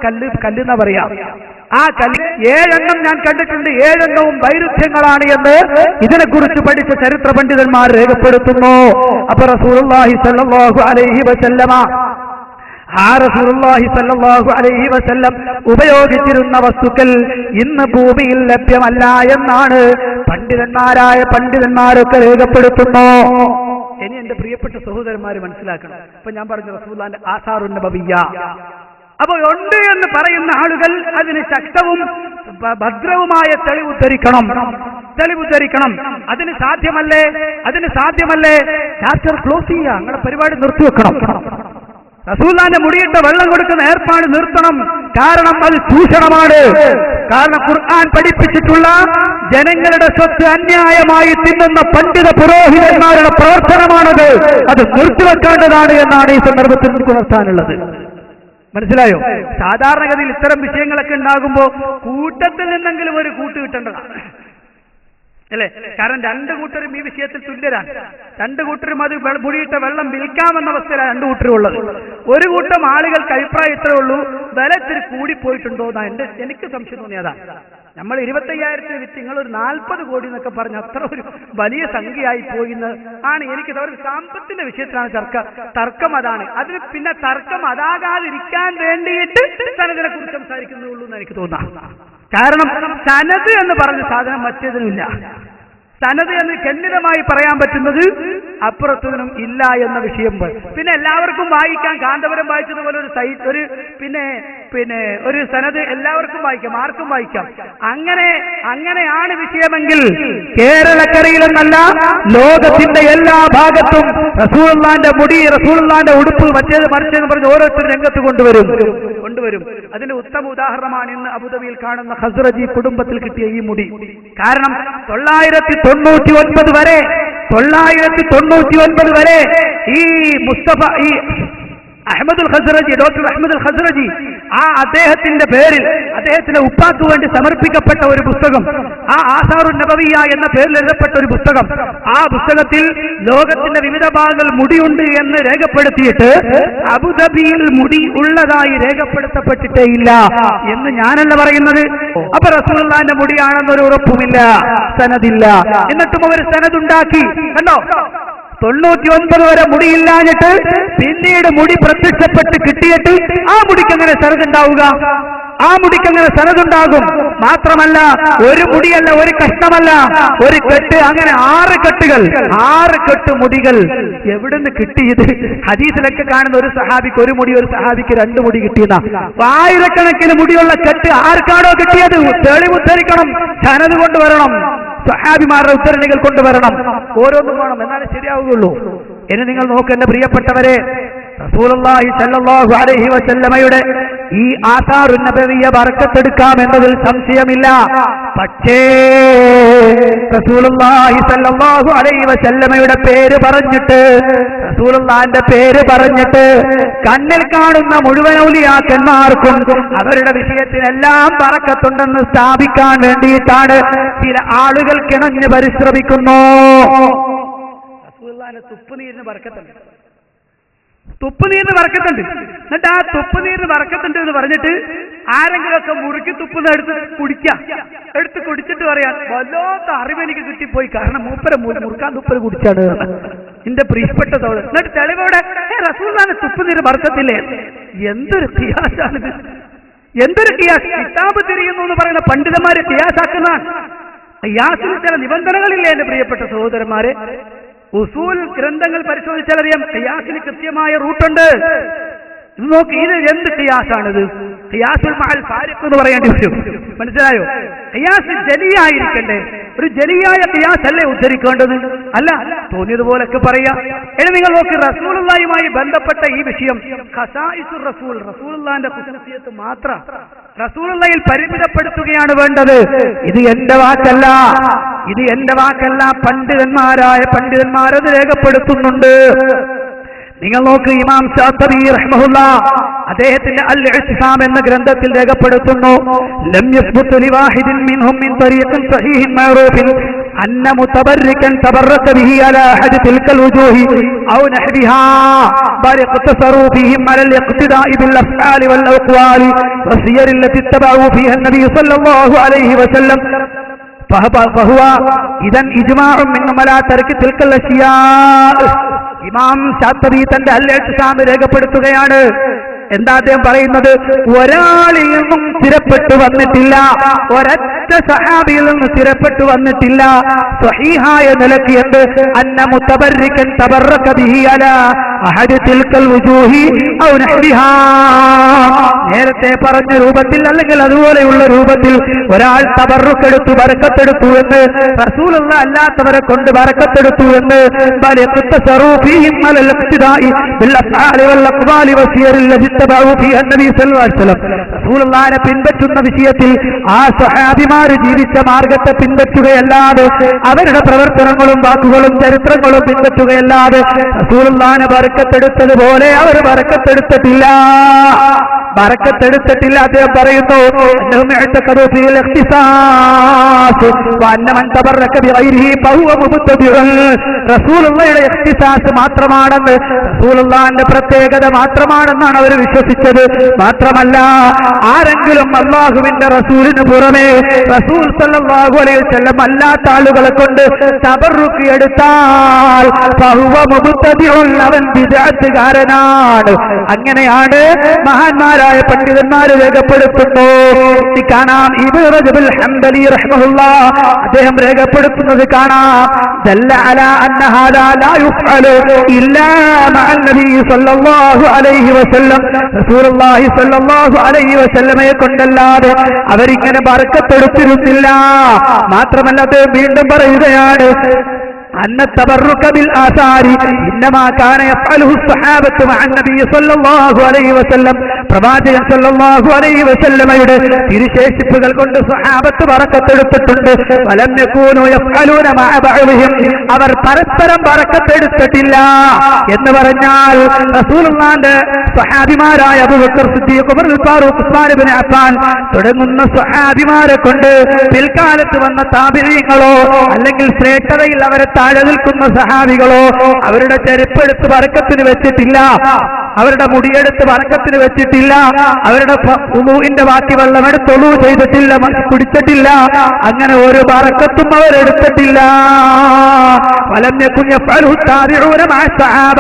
കല്ലെന്നാ പറയാ. ആ കല്ല് 7 എണ്ണം ഞാൻ കണ്ടിട്ടുണ്ട്. 7 എണ്ണവും വൈരുദ്ധ്യങ്ങളാണ് എന്ന് ഇതിനെക്കുറിച്ച് പഠിച്ച ചരിത്ര പണ്ഡിതന്മാർ രേഖപ്പെടുത്തുന്നു. അപ്പൊ റസൂലുള്ളാഹി സ്വല്ലല്ലാഹു അലൈഹി വസല്ലമ റസൂലുള്ളാഹി സ്വല്ലല്ലാഹു അലൈഹി വസല്ലം ഉപയോഗിച്ചിരുന്ന വസ്തുക്കൾ ഇന്ന് ഭൂമിയിൽ ലഭ്യമല്ല എന്നാണ് പണ്ഡിതന്മാരൊക്കെ രേഖപ്പെടുത്തുന്നു. ഇനി എന്റെ പ്രിയപ്പെട്ട സഹോദരന്മാര് മനസ്സിലാക്കണം. ഇപ്പൊ ഞാൻ പറഞ്ഞു റസൂലുള്ളാഹിന്റെ ആസാറുൻ നബവിയ്യ. അപ്പൊ ഉണ്ട് എന്ന് പറയുന്ന ആളുകൾ അതിന് ശക്തവും ഭദ്രവുമായ തെളിവുദ്ധരിക്കണം. അതിന് സാധ്യമല്ലേ ചാപ്റ്റർ ക്ലോസ് ചെയ്യുക, നിങ്ങളുടെ പരിപാടി നിർത്തിവെക്കണം. റസൂലുള്ളാഹിന്റെ മുടിയിട്ട വെള്ളം കൊടുക്കുന്ന ഏർപ്പാട് നിർത്തണം. കാരണം അത് ചൂഷണമാണ്. കാരണം ഖുർആൻ പഠിപ്പിച്ചിട്ടുള്ള ജനങ്ങളുടെ സ്വത്ത് അന്യായമായി തിന്നുന്ന പണ്ഡിത പുരോഹിതന്മാരുടെ പ്രവർത്തനമാണത്. അത് നിർത്തിവെക്കേണ്ടതാണ് എന്നാണ് ഈ സന്ദർഭത്തിൽ നമുക്ക് ഉണർത്താനുള്ളത്. മനസ്സിലായോ? സാധാരണഗതിയിൽ ഇത്തരം വിഷയങ്ങളൊക്കെ ഉണ്ടാകുമ്പോൾ കൂട്ടത്തിൽ നിന്നെങ്കിലും ഒരു കൂട്ട് കിട്ടേണ്ടതാണ്, അല്ലേ? കാരണം 2 കൂട്ടരും ഈ വിഷയത്തിൽ തുല്യരാണ്. 2 കൂട്ടരും അത് മുടിയിട്ട വെള്ളം വിൽക്കാമെന്ന അവസ്ഥയിലാണ് 2 കൂട്ടരും ഉള്ളത്. ഒരു കൂട്ടം ആളുകൾക്ക് അഭിപ്രായം ഇത്രേ ഉള്ളൂ, വില ഇത്തിരി കൂടിപ്പോയിട്ടുണ്ടോ എന്നാ എനിക്ക് സംശയം തോന്നിയതാണ്. നമ്മൾ 25,000 വിറ്റ് നിങ്ങളൊരു 40 കോടി എന്നൊക്കെ പറഞ്ഞ് അത്ര ഒരു വലിയ സംഖ്യയായി പോയിന്ന് ആണ് എനിക്ക്. ഒരു സാമ്പത്തിന്റെ വിഷയത്തിലാണ് തർക്കം അതാണ്. അതിന് പിന്നെ തർക്കം അതാകാതിരിക്കാൻ വേണ്ടിയിട്ട് സനദിനെ കുറിച്ച് സംസാരിക്കുന്നുള്ളൂ എന്ന് എനിക്ക് തോന്നാം. കാരണം സനദ് എന്ന് പറഞ്ഞ സാധനം മറ്റേതിനുമില്ല. സനദ് എന്ന് ഖണ്ഡിതമായി പറയാൻ പറ്റുന്നത് അപ്പുറത്തൊന്നും ഇല്ല എന്ന വിഷയം. പിന്നെ എല്ലാവർക്കും വായിക്കാൻ കാന്തപുരം വായിച്ചതുപോലെ ഒരു സനദ് എല്ലാവർക്കും വായിക്കാം, ആർക്കും വായിക്കാം. അങ്ങനെയാണ് വിഷയമെങ്കിൽ കേരളക്കരയിലെന്നല്ല ലോകത്തിന്റെ എല്ലാ ഭാഗത്തും റസൂലുള്ളാഹിന്റെ മുടി, റസൂലുള്ളാഹിന്റെ ഉടുപ്പ്, മറിച്ചെന്ന് പറഞ്ഞ് ഓരോരുത്തരും രംഗത്ത് കൊണ്ടുവരും. അതിന്റെ ഉത്തമ ഉദാഹരണമാണ് ഇന്ന് അബുദാബിയിൽ കാണുന്ന ഖസ്റജി കുടുംബത്തിൽ കിട്ടിയ ഈ മുടി. കാരണം 999 വരെ ഈ മുസ്തഫ ഡോക്ടർ അഹ്മദ് അൽ ഖസ്റജി അദ്ദേഹത്തിന്റെ പേരിൽ അദ്ദേഹത്തിന്റെ ഉപ്പാക്ക് വേണ്ടി സമർപ്പിക്കപ്പെട്ട ഒരു പുസ്തകം, ആ ആസാറുൻ നബവിയ്യ എന്ന പേരിൽ എഴുതപ്പെട്ട ഒരു പുസ്തകം. ആ പുസ്തകത്തിൽ ലോകത്തിന്റെ വിവിധ ഭാഗങ്ങൾ മുടിയുണ്ട് എന്ന് രേഖപ്പെടുത്തിയിട്ട് അബുദാബിയിൽ മുടി ഉള്ളതായി രേഖപ്പെടുത്തപ്പെട്ടിട്ടേ ഇല്ല എന്ന് ഞാനല്ല പറയുന്നത്. അപ്പൊ റസൂലുള്ളാഹിന്റെ മുടിയാണെന്നൊരു ഉറപ്പുമില്ല, സനദില്ല. എന്നിട്ടും അവർ സനദുണ്ടാക്കി. കണ്ടോ, 99 വരെ മുടിയില്ലാഞ്ഞിട്ട് പിന്നീട് മുടി പ്രത്യക്ഷപ്പെട്ട് കിട്ടിയിട്ട് ആ മുടിക്കങ്ങനെ സനദുണ്ടാവുക? ആ മുടിക്കങ്ങനെ സനദുണ്ടാകും? മാത്രമല്ല ഒരു മുടിയല്ല, ഒരു കഷ്ണമല്ല, ഒരു കെട്ട്, അങ്ങനെ 6 കെട്ടുകൾ, 6 കെട്ട് മുടികൾ എവിടുന്ന് കിട്ടിയത്? ഹദീസിലൊക്കെ കാണുന്ന ഒരു സഹാബിക്ക് ഒരു മുടി, ഒരു സഹാബിക്ക് 2 മുടി കിട്ടിയതാ. 1000കണക്കിന് മുടിയുള്ള കെട്ട് ആർക്കാണോ കിട്ടിയത് തെളിവുദ്ധരിക്കണം, സനദ് കൊണ്ടുവരണം. സ്വഹാബിമാരുടെ ഉദ്ധരണികൾ കൊണ്ടുവരണം, ഓരോന്നും വേണം, എന്നാലേ ശരിയാവുകയുള്ളൂ. ഇനി നിങ്ങൾ നോക്കേണ്ട പ്രിയപ്പെട്ടവരെ, റസൂലുള്ളാഹി സ്വല്ലല്ലാഹു അലൈഹി വസല്ലമയുടെ ഈ ആസാറുൻ നബവിയ ബർക്കത്തെടുക്കാം എന്നതിൽ സംശയമില്ല. പക്ഷേ റസൂലുള്ളാഹി സ്വല്ലല്ലാഹു അലൈഹി വസല്ലമയുടെ പേര് പറഞ്ഞിട്ട്, റസൂലുള്ളാഹിന്റെ പേര് പറഞ്ഞിട്ട് കണ്ണിൽ കാണുന്ന മുഴുവൻ ഔലിയാക്കന്മാർക്കും അവരുടെ വിഷയത്തിനെല്ലാം ബർക്കത്തുണ്ടെന്ന് സ്ഥാപിക്കാൻ വേണ്ടിയിട്ടാണ് ചില ആളുകൾ കിണഞ്ഞ് പരിശ്രമിക്കുന്നു. റസൂലുള്ളാഹിന്റെ തുപ്പുനീരിന് ബർക്കത്തുണ്ട്, തുപ്പുനീരിന് ബർക്കത്തുണ്ട്. എന്നിട്ട് ആ തുപ്പുനീരിന് ബർക്കത്തുണ്ട് എന്ന് പറഞ്ഞിട്ട് ആരെങ്കിലുമൊക്കെ മുറുക്കി തുപ്പുന്ന എടുത്ത് കുടിച്ചിട്ട് പറയാൻ വല്ലാത്ത അറിവ് എനിക്ക് കിട്ടിപ്പോയി, കാരണം മൂപ്പര മുറുക്കാൻ തുപ്പല് കുടിച്ചാണ് എന്റെ പ്രിയപ്പെട്ട സഹോദരൻ. എന്നിട്ട് തെളിവോടെ റസൂലുള്ളാഹിന്റെ തുപ്പുനീര് ബർക്കത്തില്ലേ? എന്തൊരു ഖിയാസാണിത്, എന്തൊരു ഖിയാസ്! കിതാബ് തിരിയുന്നു എന്ന് പറയുന്ന പണ്ഡിതന്മാരെ ഖിയാസാക്കുന്നതാണ്. ഖിയാസിന് ചില നിബന്ധനകളില്ലേ എന്റെ പ്രിയപ്പെട്ട സഹോദരന്മാരെ? ഉസൂൽ ഗ്രന്ഥങ്ങൾ പരിശോധിച്ചാൽ അറിയാം, ഖിയാസിന് കൃത്യമായ റൂട്ടുണ്ട്. ഇത് നോക്കി, ഇത് എന്ത് ഖിയാസാണിത്? ഖിയാസുൽ മഅൽ ഫാരിഖ് എന്ന് പറയേണ്ടി വരും. മനസ്സിലായോ? ഖിയാസ് ജലിയായിരിക്കണ്ടേ? ഒരു ജലിയായ ഖിയാസ് അല്ലേ ഉദ്ധരിക്കേണ്ടത്? അല്ല, തോന്നിയതുപോലൊക്കെ പറയാ. ഇനി നിങ്ങൾ നോക്കി, റസൂലുള്ളാഹിയുമായി ബന്ധപ്പെട്ട ഈ വിഷയം ഖസായിസുർ റസൂൽ, റസൂലുള്ളാഹിന്റെ ഖുസൂസിയത്ത് മാത്രം റസൂലുള്ളാഹിൽ പരിമിതപ്പെടുത്തുകയാണ് വേണ്ടത്. ഇത് എന്റെ വാക്കല്ല, ഇത് എന്റെ വാക്കല്ല, പണ്ഡിതന്മാരായ പണ്ഡിതന്മാരത് രേഖപ്പെടുത്തുന്നുണ്ട്. നിങ്ങൾ നോക്ക്, ഇമാം ശാഫിഈ റഹ്മഹുല്ലാഹ് അദ്ദേഹത്തിന്റെ അൽ ഇഅ്തിസാം എന്ന ഗ്രന്ഥത്തിൽ രേഖപ്പെടുത്തുന്നു, ലം യസ്ബുത് ലിവാഹിദിൻ മിൻഹും മിൻ തരീഖിൻ സഹീഹിൻ മഅറൂഫിൻ അന്ന മുതബർരികൻ തബറക ബിഹി അലാ അഹദി തിൽകൽ വുജൂഹി ഔ നഹ്വിഹാ ബൽ ഇഖ്തസറൂ ഫീഹിം അലൽ ഇഖ്തിദാഇ ബിൽ അഫ്ആലി വൽ അഖ്വാലി വസിയർ അല്ലതി തബഉ ഫീഹാ നബി സല്ലല്ലാഹു അലൈഹി വസല്ലം ഫഹുവ ഇദൻ ഇജ്മാഉ മിൻഹും അലാ തർകി തിൽകൽ അശ്യാ. ഇമാം ശാഫിഈ തന്റെ അൽ ഇഅ്തിസാം രേഖപ്പെടുത്തുകയാണ്. എന്താ അദ്ദേഹം പറയുന്നത്? ഒരാളിൽ നിന്നും സ്ഥിരപ്പെട്ടു വന്നിട്ടില്ല, ഒരൊറ്റ സഹാബിയിൽ നിന്ന് സ്ഥിരപ്പെട്ടു വന്നിട്ടില്ല സ്വഹീഹായ നിലയ്ക്ക് എന്ത് അന്ന മുതബർരികൻ തബറക ബിഹി അലാ അഹദി തിൽകൽ വുജൂഹി ഔ നഹ്വിഹാ. നേരത്തെ പറഞ്ഞ രൂപത്തിൽ അല്ലെങ്കിൽ അതുപോലെയുള്ള രൂപത്തിൽ ഒരാൾ തബറുക്കെടുത്തു, ബർക്കത്തെടുത്തു എന്ന്, റസൂലുള്ളാഹി അല്ലാത്തവരെ കൊണ്ട് ബർക്കത്തെടുത്തു എന്ന്, ബൽ ഇഖ്തസറൂ ഫീഹിം അലൽ ഇഖ്തിദാഇ ബിൽ അഫ്ആലി വൽ അഖ്വാലി വസിയർ അല്ലതി തബഉ ഫീഹാ നബി സല്ലല്ലാഹു അലൈഹി വസല്ലം. റസൂലുള്ളാഹിനെ പിൻപറ്റുന്ന വിഷയത്തിൽ ആ സ്വഹാബിമാർ ജീവിച്ച മാർഗത്തെ പിൻപറ്റുകയല്ലാതെ, അവരുടെ പ്രവർത്തനങ്ങളും വാക്കുകളും ചരിത്രങ്ങളും പിൻപറ്റുകയല്ലാതെ റസൂലുള്ളാഹിനെ ബർക്കത്തെടുത്തതുപോലെ അവർ ബർക്കത്തെടുത്തിട്ടില്ല, ബർക്കത്തെടുത്തിട്ടില്ല. അദ്ദേഹം പറയുന്നു, റസൂലുള്ളാഹിയുടെ ഇഖ്തിസാസ് മാത്രമാണെന്ന്, റസൂലുള്ളാഹിന്റെ പ്രത്യേകത മാത്രമാണെന്നാണ് അവർ വിശ്വസിച്ചത്. മാത്രമല്ല, ആരെങ്കിലും അല്ലാഹുവിന്റെ റസൂലിന് പുറമെ റസൂൽ സല്ലല്ലാഹു അലൈഹി വസല്ലം അല്ലാത്ത ആളുകളെ കൊണ്ട് തബറുക്ക് എടുത്താൽ ഫഹുവ മുബ്തദിഉൻ, അവൻ ബിദ്അത്തുകാരനാണ്. അങ്ങനെയാണ് മഹാന്മാരായ പണ്ഡിതന്മാര് രേഖപ്പെടുത്തുന്നു. കാണാം, ഇബ്നു റജബുൽ ഹംബലി റഹ്മഹുല്ലാഹ് അദ്ദേഹം രേഖപ്പെടുത്തുന്നത് കാണാം, ദല്ല അലാ അന്ന ഹാദാ ലാ യുഫ്അലു ഇല്ലാ മഅൻ നബി സല്ലല്ലാഹു അലൈഹി വസല്ലം. റസൂലുള്ളാഹി സല്ലല്ലാഹു അലൈഹി വസല്ലമയെ കൊണ്ടല്ലാതെ അവരിങ്ങനെ ബർക്കത്തെടുത്തിരുന്നില്ല. മാത്രമല്ല, അദ്ദേഹം വീണ്ടും പറയുകയാണ്, أن التبرك بالآثار إنما كان يفعله الصحابة مع النبي صلى الله عليه وسلم. പ്രവാചകൻ സല്ലല്ലാഹു അലൈഹി വസല്ലമയുടെ തിരുശേഷിപ്പുകൾ കൊണ്ട് സ്വഹാബത്ത് ബർക്കത്തെടുത്തിട്ടുണ്ട്. വലം യകൂനു യഫ്അലൂന മഅ ബഅദിഹിം, അവർ പരസ്പരം ബർക്കത്തെടുത്തിട്ടില്ല എന്ന് പറഞ്ഞാൽ റസൂലുള്ളാഹിന്റെ സ്വഹാബിമാരായ അബൂബക്കർ സിദ്ദീഖ്, ഉമർ ഫാറൂഖ്, ഉസ്മാൻ ഇബ്നു അഫ്ഫാൻ തുടങ്ങുന്ന സ്വഹാബിമാരെ കൊണ്ട് പിൽക്കാലത്ത് വന്ന താബിഈങ്ങളോ അല്ലെങ്കിൽ ശ്രേഷ്ഠതയിൽ അവരെ താഴെ നിൽക്കുന്ന സഹാബികളോ അവരുടെ ചെരുപ്പെടുത്ത് ബർക്കത്തിന് വെച്ചിട്ടില്ല, അവരുടെ മുടിയെടുത്ത് ബർക്കത്തിന് വെച്ചിട്ടില്ല, അവരുടെ ഉളൂഇന്റെ ബാക്കി വെള്ളമെടുത്ത് ഉളൂ ചെയ്തിട്ടില്ല, കുടിച്ചിട്ടില്ല. അങ്ങനെ ഒരു ബർക്കത്തും അവരെടുത്തിട്ടില്ല. വലം യകുൻ യഫ്അലു താബിഊന മഅ സഹാബ,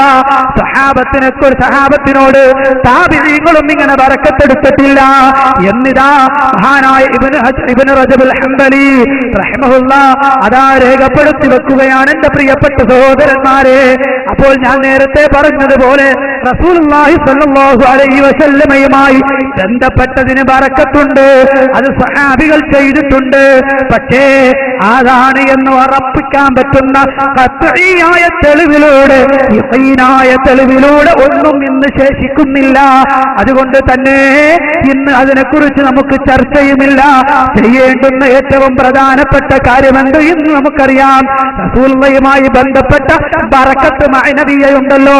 സഹാബത്തിനോട് താബിഈങ്ങളും ഇങ്ങനെ ബർക്കത്തെടുത്തിട്ടില്ല എന്നിതാ മഹാനായ ഇബ്നു റജബുൽ ഹംബലി റഹിമഹുല്ലാഹ് അതാ രേഖപ്പെടുത്തി വെക്കുകയാണ്. എന്റെ പ്രിയപ്പെട്ട സഹോദരന്മാരെ, അപ്പോൾ ഞാൻ നേരത്തെ പറഞ്ഞതുപോലെ റസൂലുള്ളാഹി സ്വല്ലല്ലാഹു അലൈഹി വസല്ലമയുമായി ബന്ധപ്പെട്ടതിന് ബറക്കത്തുണ്ട്. അത് സ്വഹാബികൾ ചെയ്തിട്ടുണ്ട്. പക്ഷേ അതാണ് എന്ന് ഉറപ്പിക്കാൻ പറ്റുന്ന ഖത്ഈയായ തെളിവിലൂടെ, യഖീനായ തെളിവിലൂടെ ഒന്നും ഇന്ന് ശേഷിക്കുന്നില്ല. അതുകൊണ്ട് തന്നെ ഇന്ന് അതിനെക്കുറിച്ച് നമുക്ക് ചർച്ചയുമില്ല. ചെയ്യേണ്ടുന്ന ഏറ്റവും പ്രധാനപ്പെട്ട കാര്യമെന്ത് ഇന്ന് നമുക്കറിയാം. റസൂലുള്ളാഹിയുമായി ബന്ധപ്പെട്ട ബറക്കത്ത് മഅനവിയുണ്ടല്ലോ,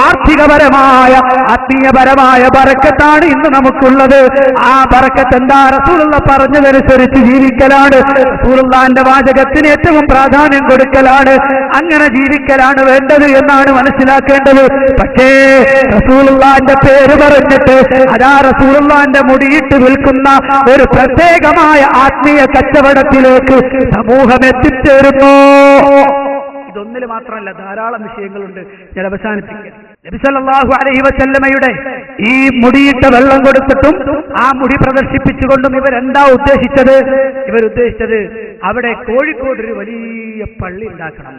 ആർത്ഥികപരമായ ആത്മീയപരമായ ബറക്കത്താണ് ഇന്ന് നമുക്കുള്ളത്. ആ ബറക്കത്ത് എന്താ? റസൂലുള്ളാഹി പറഞ്ഞതനുസരിച്ച് ജീവിക്കലാണ്. റസൂലുള്ളാഹിന്റെ വാചകത്തിന് ഏറ്റവും പ്രാധാന്യം കൊടുക്കലാണ്. അങ്ങനെ ജീവിക്കലാണ് വേണ്ടത് എന്നാണ് മനസ്സിലാക്കേണ്ടത്. പക്ഷേ റസൂലുള്ളാഹിന്റെ പേര് പറഞ്ഞിട്ട് അതാ റസൂലുള്ളാഹിന്റെ മുടിയിട്ട് വിൽക്കുന്ന ഒരു പ്രത്യേകമായ ആത്മീയ കച്ചവടത്തിലേക്ക് സമൂഹം എത്തിച്ചേരുന്നു. ഇതൊന്നിൽ മാത്രമല്ല, ധാരാളം വിഷയങ്ങളുണ്ട്. ഞാൻ അവസാനിപ്പിക്കാം. നബി സല്ലല്ലാഹു അലൈഹി വസല്ലമയുടെ ഈ മുടിയിട്ട വെള്ളം കൊടുത്തിട്ടും ആ മുടി പ്രദർശിപ്പിച്ചുകൊണ്ടും ഇവരെന്താ ഉദ്ദേശിച്ചത്? ഇവരുദ്ദേശിച്ചത് അവിടെ കോഴിക്കോട് ഒരു വലിയ പള്ളി ഉണ്ടാക്കണം.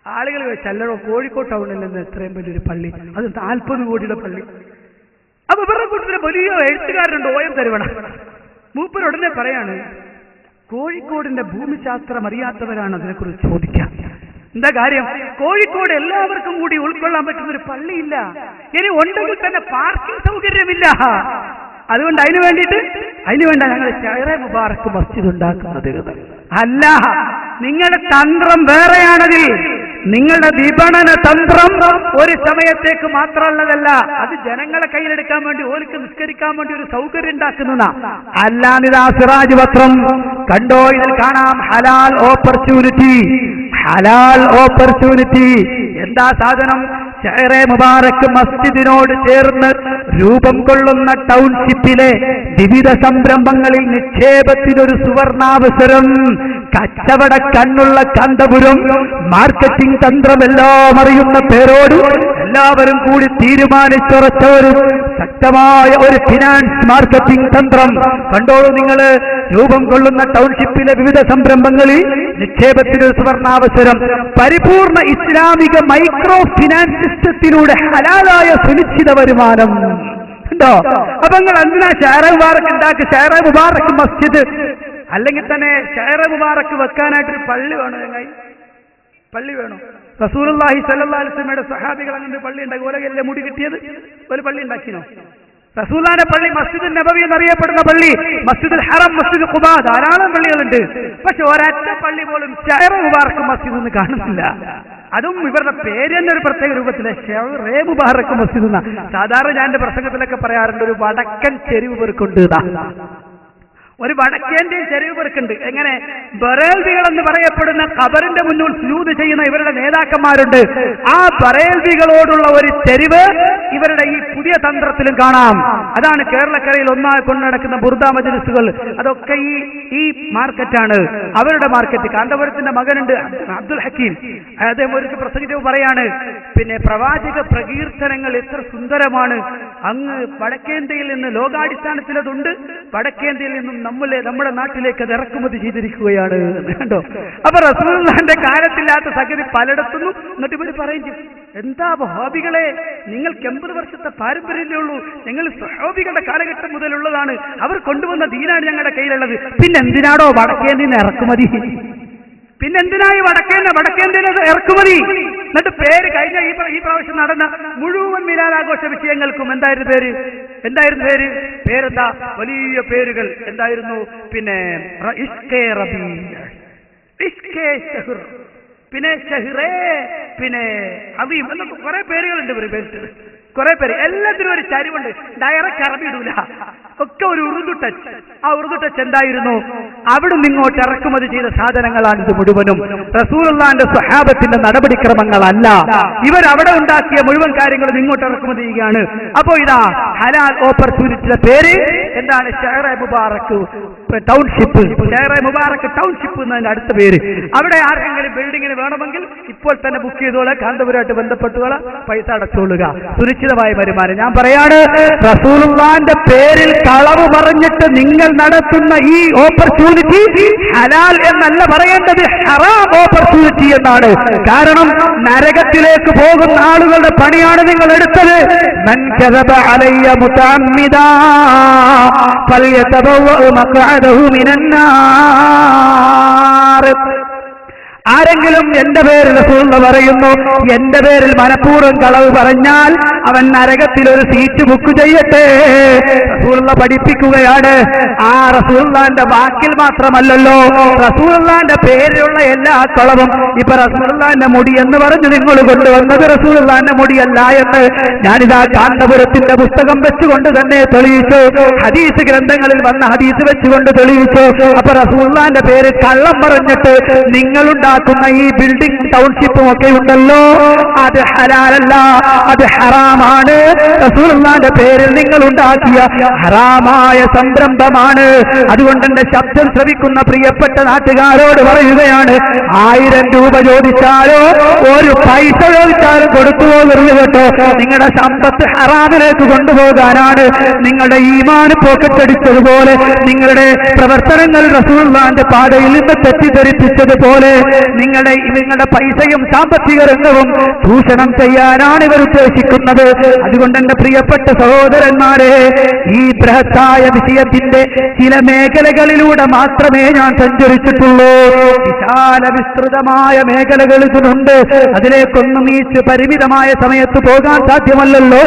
ആളുകൾ ചെല്ലണോ കോഴിക്കോട് ടൗണിൽ നിന്ന് എത്രയും വലിയൊരു പള്ളി, അത് 40 കോടിയുടെ പള്ളി. അപ്പൊ ഇവരുടെ കൂട്ടത്തിൽ വലിയ എഴുത്തുകാരുണ്ട്, OM തരുവണ. മൂപ്പരുടനെ പറയാണ്, കോഴിക്കോടിന്റെ ഭൂമിശാസ്ത്രം അറിയാത്തവരാണ് അതിനെക്കുറിച്ച് ചോദിക്കാം. എന്താ കാര്യം? കോഴിക്കോട് എല്ലാവർക്കും കൂടി ഉൾക്കൊള്ളാൻ പറ്റുന്ന ഒരു പള്ളിയില്ല. ഇനി ഉണ്ടെങ്കിൽ തന്നെ പാർക്കിംഗ് സൗകര്യമില്ല. അതുകൊണ്ട് അതിനു വേണ്ട ഞങ്ങൾ ഷൈറെ മുബാറക്ക് മസ്ജിദ് ഉണ്ടാക്കുന്നത്. അല്ല, നിങ്ങളുടെ തന്ത്രം വേറെയാണതിൽ. നിങ്ങളുടെ വിപണന തന്ത്രം ഒരു സമയത്തേക്ക് മാത്രമുള്ളതല്ല. അത് ജനങ്ങളെ കയ്യിലെടുക്കാൻ വേണ്ടി, ഓർക്ക് നിസ്കരിക്കാൻ വേണ്ടി ഒരു സൗകര്യം ഉണ്ടാക്കുന്നതാ. അല്ലാന്നിതാ സിറാജ് പത്രം കണ്ടോ, ഇതിൽ കാണാം ഹലാൽ ഓപ്പർച്യൂണിറ്റി. ഹലാൽ ഓപ്പർച്യൂണിറ്റി എന്താ സാധനം? ഷൈറെ മുബാറക്ക് മസ്ജിദിനോട് ചേർന്ന് രൂപം കൊള്ളുന്ന ടൗൺഷിപ്പിലെ വിവിധ സംരംഭങ്ങളിൽ നിക്ഷേപത്തിനൊരു സുവർണാവസരം. കച്ചവട കണ്ണുള്ള കാന്തപുരം മാർക്കറ്റിംഗ് തന്ത്രമെല്ലാം അറിയുന്ന പേരോട് എല്ലാവരും കൂടി തീരുമാനിച്ചുറച്ച ഒരു ശക്തമായ ഒരു ഫിനാൻസ് മാർക്കറ്റിംഗ് തന്ത്രം കണ്ടോളൂ നിങ്ങൾ. രൂപം കൊള്ളുന്ന ടൗൺഷിപ്പിലെ വിവിധ സംരംഭങ്ങളിൽ നിക്ഷേപത്തിനൊരു സുവർണാവസരം. പരിപൂർണ ഇസ്ലാമിക മൈക്രോ ഫിനാൻസ് സിസ്റ്റത്തിലൂടെ ഹലാലായ സുനിശ്ചിത വരുമാനം. ഉണ്ടോ? അപ്പൊ നിങ്ങൾ എന്തിനാ ഷൈറെ മുബാറക്ക് ഉണ്ടാക്കി? ഷൈറെ മുബാറക്ക് മസ്ജിദ് അല്ലെങ്കിൽ തന്നെ ഷൈറെ മുബാറക്ക് വെക്കാനായിട്ടൊരു പള്ളി വേണോ? ചങ്ങായി, പള്ളി വേണോ? റസൂലുള്ളാഹി സ്വല്ലല്ലാഹു അലൈഹി വസല്ലമയുടെ സഹാബികൾ അങ്ങനെ പള്ളി ഉണ്ടാക്കി ഓലകല്ലേ മുടി കിട്ടിയത്? ഒരു പള്ളി ഉണ്ടാക്കിനോ? റസൂലുള്ളാഹിന്റെ പള്ളി മസ്ജിദുൽ നബവി എന്നറിയപ്പെടുന്ന പള്ളി, മസ്ജിദുൽ ഹറം, മസ്ജിദുൽ ഖുബാ, ധാരാളം പള്ളികളുണ്ട്. പക്ഷെ ഒരൊറ്റ പള്ളി പോലും ഷൈറെ മുബാറക്ക് മസ്ജിദ് എന്ന് കാണുന്നില്ല. അതും ഇവരുടെ പേര് തന്നെ ഒരു പ്രത്യേക രൂപത്തിലെ ഷൈറെ മുബാറക്ക് മസ്ജിദ് എന്ന. സാധാരണ ഞാൻ എന്റെ പ്രസംഗത്തിലൊക്കെ പറയാറുണ്ട്, ഒരു വടക്കൻ ചെരിവ് പെറുക്കുണ്ട്. ഒരു വടക്കേന്ത്യൻ ചെരിവ് പെറുക്കുണ്ട്. എങ്ങനെ? ബറേൽവികൾ എന്ന് പറയപ്പെടുന്ന ഖബറിന്റെ മുന്നിൽ സുജൂദ് ചെയ്യുന്ന ഇവരുടെ നേതാക്കന്മാരുണ്ട്. ആ ബറേൽവികളോടുള്ള ഒരു ചെരിവ് ഇവരുടെ ഈ പുതിയ തന്ത്രത്തിലും കാണാം. അതാണ് കേരളക്കരയിൽ ഒന്നായി കൊണ്ടു നടക്കുന്ന ബുർദ മജ്ലിസുകൾ. അതൊക്കെ ഈ മാർക്കറ്റാണ്, അവരുടെ മാർക്കറ്റ്. കാന്തപുരത്തിന്റെ മകനുണ്ട് അബ്ദുൽ ഹക്കീം, അദ്ദേഹം ഒരു പ്രസംഗിച്ചപ്പോൾ പറയാണ്, പിന്നെ പ്രവാചക പ്രകീർത്തനങ്ങൾ എത്ര സുന്ദരമാണ്. അങ്ങ് വടക്കേന്ത്യയിൽ നിന്ന് ലോകാടിസ്ഥാനത്തിലതുണ്ട്, വടക്കേന്ത്യയിൽ നിന്നും നമ്മുടെ നാട്ടിലേക്ക് അത് ഇറക്കുമതി ചെയ്തിരിക്കുകയാണ്. കണ്ടോ? അപ്പൊ റസൂലുള്ളാഹിന്റെ കാലത്തില്ലാത്ത സംഗതി പലയിടത്തുനിന്നും. എന്നിട്ട് ഇവര് പറയും, എന്താ വഹാബികളെ, നിങ്ങൾക്ക് 80 വർഷത്തെ പാരമ്പര്യമേ ഉള്ളൂ, ഞങ്ങൾ സ്വഹാബികളുടെ കാലഘട്ടം മുതലുള്ളതാണ്, അവർ കൊണ്ടുവന്ന ദീനാണ് ഞങ്ങളുടെ കയ്യിലുള്ളത്, പിന്നെന്തിനാടോ വടക്കേന്ത്യയിൽ ഇറക്കുമതി? പിന്നെന്തിനായി വടക്കേന്ത്യയിൽ ഇറക്കുമതി? എന്നിട്ട് പേര് കഴിഞ്ഞ ഈ പ്രാവശ്യം നടന്ന മുഴുവൻ മിലാദാഘോഷ വിഷയങ്ങൾക്കും എന്തായിരുന്നു പേര്? പേരെന്താ? വലിയ പേരുകൾ എന്തായിരുന്നു? പിന്നെ ഇഷ്കേ റബീ, ഇഷ്കേ ഷഹർ, പിന്നെ ഷഹ്റേ, പിന്നെ അവീം എന്നൊക്കെ കുറെ പേരുകളുണ്ട്. പേരിട്ടത് കുറെ പേര്. എല്ലാത്തിനും ഒരു ചരിവുണ്ട്. ഡയറക്റ്റ് അറബി ഇടൂല, ഒക്കെ ഒരു ഉറുദു ടച്ച്. ആ ഉറുദു ടച്ച് എന്തായിരുന്നു? അവിടുന്ന് ഇങ്ങോട്ട് ഇറക്കുമതി ചെയ്ത സാധനങ്ങളാണിത് മുഴുവനും. റസൂലുള്ളാഹിന്റെ സ്വഹാബത്തിന്റെ നടപടിക്രമങ്ങളല്ല. ഇവരവിടെ ഉണ്ടാക്കിയ മുഴുവൻ കാര്യങ്ങളും ഇങ്ങോട്ട് ഇറക്കുമതി ചെയ്യുകയാണ്. അപ്പോ ഇതാ ഹലാൽ ഓപ്പർച്യൂണിറ്റിയുടെ പേര് എന്താണ്? ഷൈറെ മുബാറക്ക് ടൗൺഷിപ്പ്, ഷേറെ മുബാറക്ക് ടൗൺഷിപ്പ് എന്നതിന്റെ അടുത്ത പേര്. അവിടെ ആർക്കെങ്കിലും ബിൽഡിങ്ങിന് വേണമെങ്കിൽ ഇപ്പോൾ തന്നെ ബുക്ക് ചെയ്തോളാം, കാന്തപുരമായിട്ട് ബന്ധപ്പെട്ടുകൊള്ള, പൈസ അടച്ചോളുക, സുനിശ്ചിതമായ വരുമാനം. ഞാൻ പറയാണ്, റസൂലുള്ളാന്റെ പേരിൽ കളവ് പറഞ്ഞിട്ട് നിങ്ങൾ നടത്തുന്ന ഈ ഓപ്പർച്യൂണിറ്റി ഹലാൽ എന്നല്ല പറയേണ്ടത്, ഹറാം ഓപ്പർച്യൂണിറ്റി എന്നാണ്. കാരണം നരകത്തിലേക്ക് പോകുന്ന ആളുകളുടെ പണിയാണ് നിങ്ങൾ എടുത്തത്. മൻ കദബ അലയ്യ മുതഅമ്മിദാ ഫൽയതബവ്വ മഖ്അദഹു മിനന്നാർ. ആരെങ്കിലും എന്റെ പേരിൽ റസൂലുള്ള പറയുന്നു, എന്റെ പേരിൽ മനഃപൂർവ്വം കളവ് പറഞ്ഞാൽ അവൻ നരകത്തിൽ ഒരു സീറ്റ് ബുക്ക് ചെയ്യട്ടെ. റസൂലുള്ള പഠിപ്പിക്കുകയാണ്. ആ റസൂലുള്ളാന്റെ വാക്കിൽ മാത്രമല്ലല്ലോ, റസൂലുള്ളാന്റെ പേരിലുള്ള എല്ലാ കളവും. ഇപ്പൊ റസൂലുള്ളാന്റെ മുടി എന്ന് പറഞ്ഞു നിങ്ങൾ കൊണ്ടുവന്നത് റസൂലുള്ളാന്റെ മുടിയല്ല എന്ന് ഞാനിതാ കാന്തപുരത്തിന്റെ പുസ്തകം വെച്ചുകൊണ്ട് തന്നെ തെളിയിച്ചു, ഹദീസ് ഗ്രന്ഥങ്ങളിൽ വന്ന ഹദീസ് വെച്ചുകൊണ്ട് തെളിയിച്ചു. അപ്പൊ റസൂലുള്ളാന്റെ പേര് കള്ളം പറഞ്ഞിട്ട് നിങ്ങളുണ്ടാക്കുന്ന ഈ ബിൽഡിംഗ് ടൗൺഷിപ്പും ഒക്കെ ഉണ്ടല്ലോ, അത് ഹലാലല്ല, അത് ഹറാമാണ്. റസൂലുള്ളാന്റെ പേരിൽ നിങ്ങൾ ഉണ്ടാക്കിയ ഹറാമായ സംരംഭമാണ്. അതുകൊണ്ട് എന്റെ ശബ്ദം ശ്രവിക്കുന്ന പ്രിയപ്പെട്ട നാട്ടുകാരോട് പറയുകയാണ്, 1000 രൂപ ചോദിച്ചാലോ 1 പൈസ ചോദിച്ചാലും കൊടുത്തു പോകരുത് കേട്ടോ. നിങ്ങളുടെ സമ്പത്ത് ഹറാമിലേക്ക് കൊണ്ടുപോകാനാണ്. നിങ്ങളുടെ ഈമാൻ പോക്കറ്റടിച്ചതുപോലെ നിങ്ങളുടെ പ്രവർത്തനങ്ങൾ റസൂലുള്ളാന്റെ പാതയിൽ നിന്ന് തെറ്റിദ്ധരിപ്പിച്ചതുപോലെ നിങ്ങളുടെ പൈസയും സാമ്പത്തിക രംഗവും ചൂഷണം ചെയ്യാനാണ് ഇവർ ഉദ്ദേശിക്കുന്നത്. അതുകൊണ്ട് എന്റെ പ്രിയപ്പെട്ട സഹോദരന്മാരെ, ഈ ബൃഹത്തായ വിഷയത്തിന്റെ ചില മേഖലകളിലൂടെ മാത്രമേ ഞാൻ സഞ്ചരിച്ചിട്ടുള്ളൂ. വിശാല വിസ്തൃതമായ മേഖലകൾ ഇതിനുണ്ട്. അതിലേക്കൊന്നും ഈ പരിമിതമായ സമയത്ത് പോകാൻ സാധ്യമല്ലല്ലോ.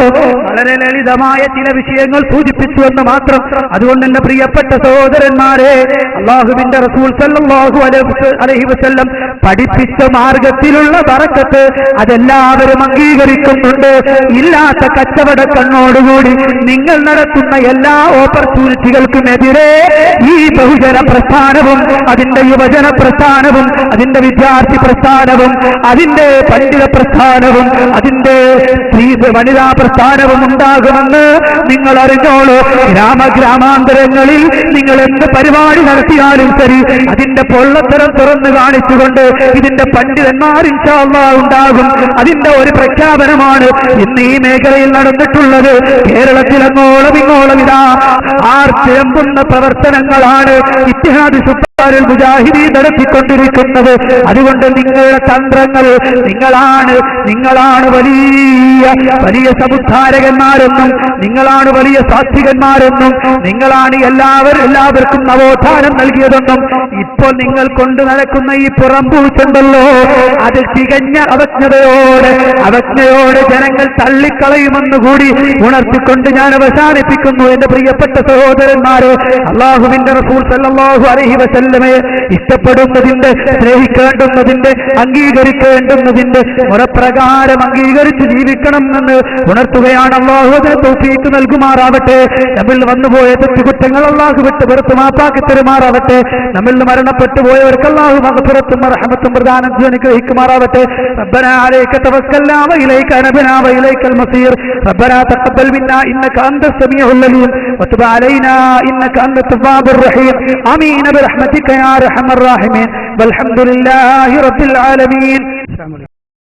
വളരെ ലളിതമായ ചില വിഷയങ്ങൾ സൂചിപ്പിച്ചു എന്ന് മാത്രം. അതുകൊണ്ട് എന്റെ പ്രിയപ്പെട്ട സഹോദരന്മാരെ, അല്ലാഹുവിന്റെ റസൂൽ സല്ലല്ലാഹു അലൈഹി വസല്ലം പഠിപ്പിച്ച മാർഗത്തിലുള്ള ബറക്കത്ത് അതെല്ലാവരും അംഗീകരിക്കുന്നുണ്ട്. ഇല്ലാത്ത കച്ചവട കണ്ണോടുകൂടി നിങ്ങൾ നടത്തുന്ന എല്ലാ ഓപ്പർച്യൂണിറ്റികൾക്കുമെതിരെ ഈ ബഹുജന പ്രസ്ഥാനവും അതിന്റെ യുവജന പ്രസ്ഥാനവും അതിന്റെ വിദ്യാർത്ഥി പ്രസ്ഥാനവും അതിന്റെ പണ്ഡിത പ്രസ്ഥാനവും അതിന്റെ വനിതാ പ്രസ്ഥാനവും ഉണ്ടാകുമെന്ന് നിങ്ങൾ അറിഞ്ഞോളൂ. ഗ്രാമാന്തരങ്ങളിൽ നിങ്ങൾ എന്ത് പരിപാടി നടത്തിയാലും ശരി, അതിന്റെ പൊള്ളത്തരം തുറന്നു കാണിച്ചുകൊണ്ട് ഇതിന്റെ പണ്ഡിതന്മാർ ഇൻഷാ അല്ലാഹ് ഉണ്ടാകും. അതിന്റെ ഒരു പ്രഖ്യാപനമാണ് ഇന്ന് ഈ മേഖലയിൽ നടന്നിട്ടുള്ളത്. കേരളത്തിൽ അങ്ങോളം ഇങ്ങോളം ഇതാ ആർത്തിരമ്പുന്ന പ്രവർത്തനങ്ങളാണ് ഇത്തിഹാദ് സുബ്ബാനുൽ മുജാഹിദീൻ നടത്തിക്കൊണ്ടിരിക്കുന്നത്. അതുകൊണ്ട് നിങ്ങളുടെ തന്ത്രങ്ങൾ, നിങ്ങളാണ് വലിയ സമുദ്ധാരകന്മാരെന്നും നിങ്ങളാണ് വലിയ സാത്വികന്മാരെന്നും നിങ്ങളാണ് എല്ലാവർക്കും നവോത്ഥാനം നൽകിയതെന്നും ഇപ്പോൾ നിങ്ങൾ കൊണ്ടു നടക്കുന്ന ഈ പുറംപൂച്ചുണ്ടല്ലോ, അത് തികഞ്ഞ അവജ്ഞയോടെ ജനങ്ങൾ തള്ളിക്കളയുമെന്ന് കൂടി ഉണർത്തിക്കൊണ്ട് ഞാൻ അവസാനിപ്പിക്കുന്നു. എന്റെ പ്രിയപ്പെട്ട സഹോദരന്മാരെ, അല്ലാഹുവിന്റെ റസൂൽ സല്ലല്ലാഹു അലൈഹി വസല്ലമയെ ഇഷ്ടപ്പെടുന്നതിന്റെ, സ്നേഹിക്കേണ്ടുന്നതിന്റെ, അംഗീകരിക്കേണ്ടുന്നതിന്റെ മുറപ്രകാരം അംഗീകരിച്ച് ജീവിക്കണം എന്ന് ഉണർത്തുകയാണ്. അല്ലാഹു അതിന് തൗഫീഖ് നൽകുമാറാവട്ടെ. നമ്മിൽ വന്നുപോയ തെറ്റുകുറ്റങ്ങൾ അല്ലാഹു വിട്ട് പുറത്ത് മാപ്പാക്കി തരുമാറാവട്ടെ. നമ്മിൽ മരണപ്പെട്ടു പോയവർക്ക് അല്ലാഹു മഗ്ഫിറത്തും റഹ്മത്തും പ്രദാനം ചെയ്ത് അനുഗ്രഹിക്കുമാറാവട്ടെ. റബ്ബനാ അലൈക തവക്കൽനാ വഇലൈക അനബ്നാ വഇലൈക്കൽ മസീർ. റബ്ബനാ തഖബ്ബൽ മിന്നാ ഇന്നക അൻതസ് സമീഉൽ അലീം വതുബ് അലൈനാ ഇന്നക അൻതത് തവ്വാബുർ റഹീം. ആമീൻ ബിറഹ്മതിക യാ അർഹമർ റഹീമീൻ. വൽഹംദുലില്ലാഹി റബ്ബിൽ ആലമീൻ.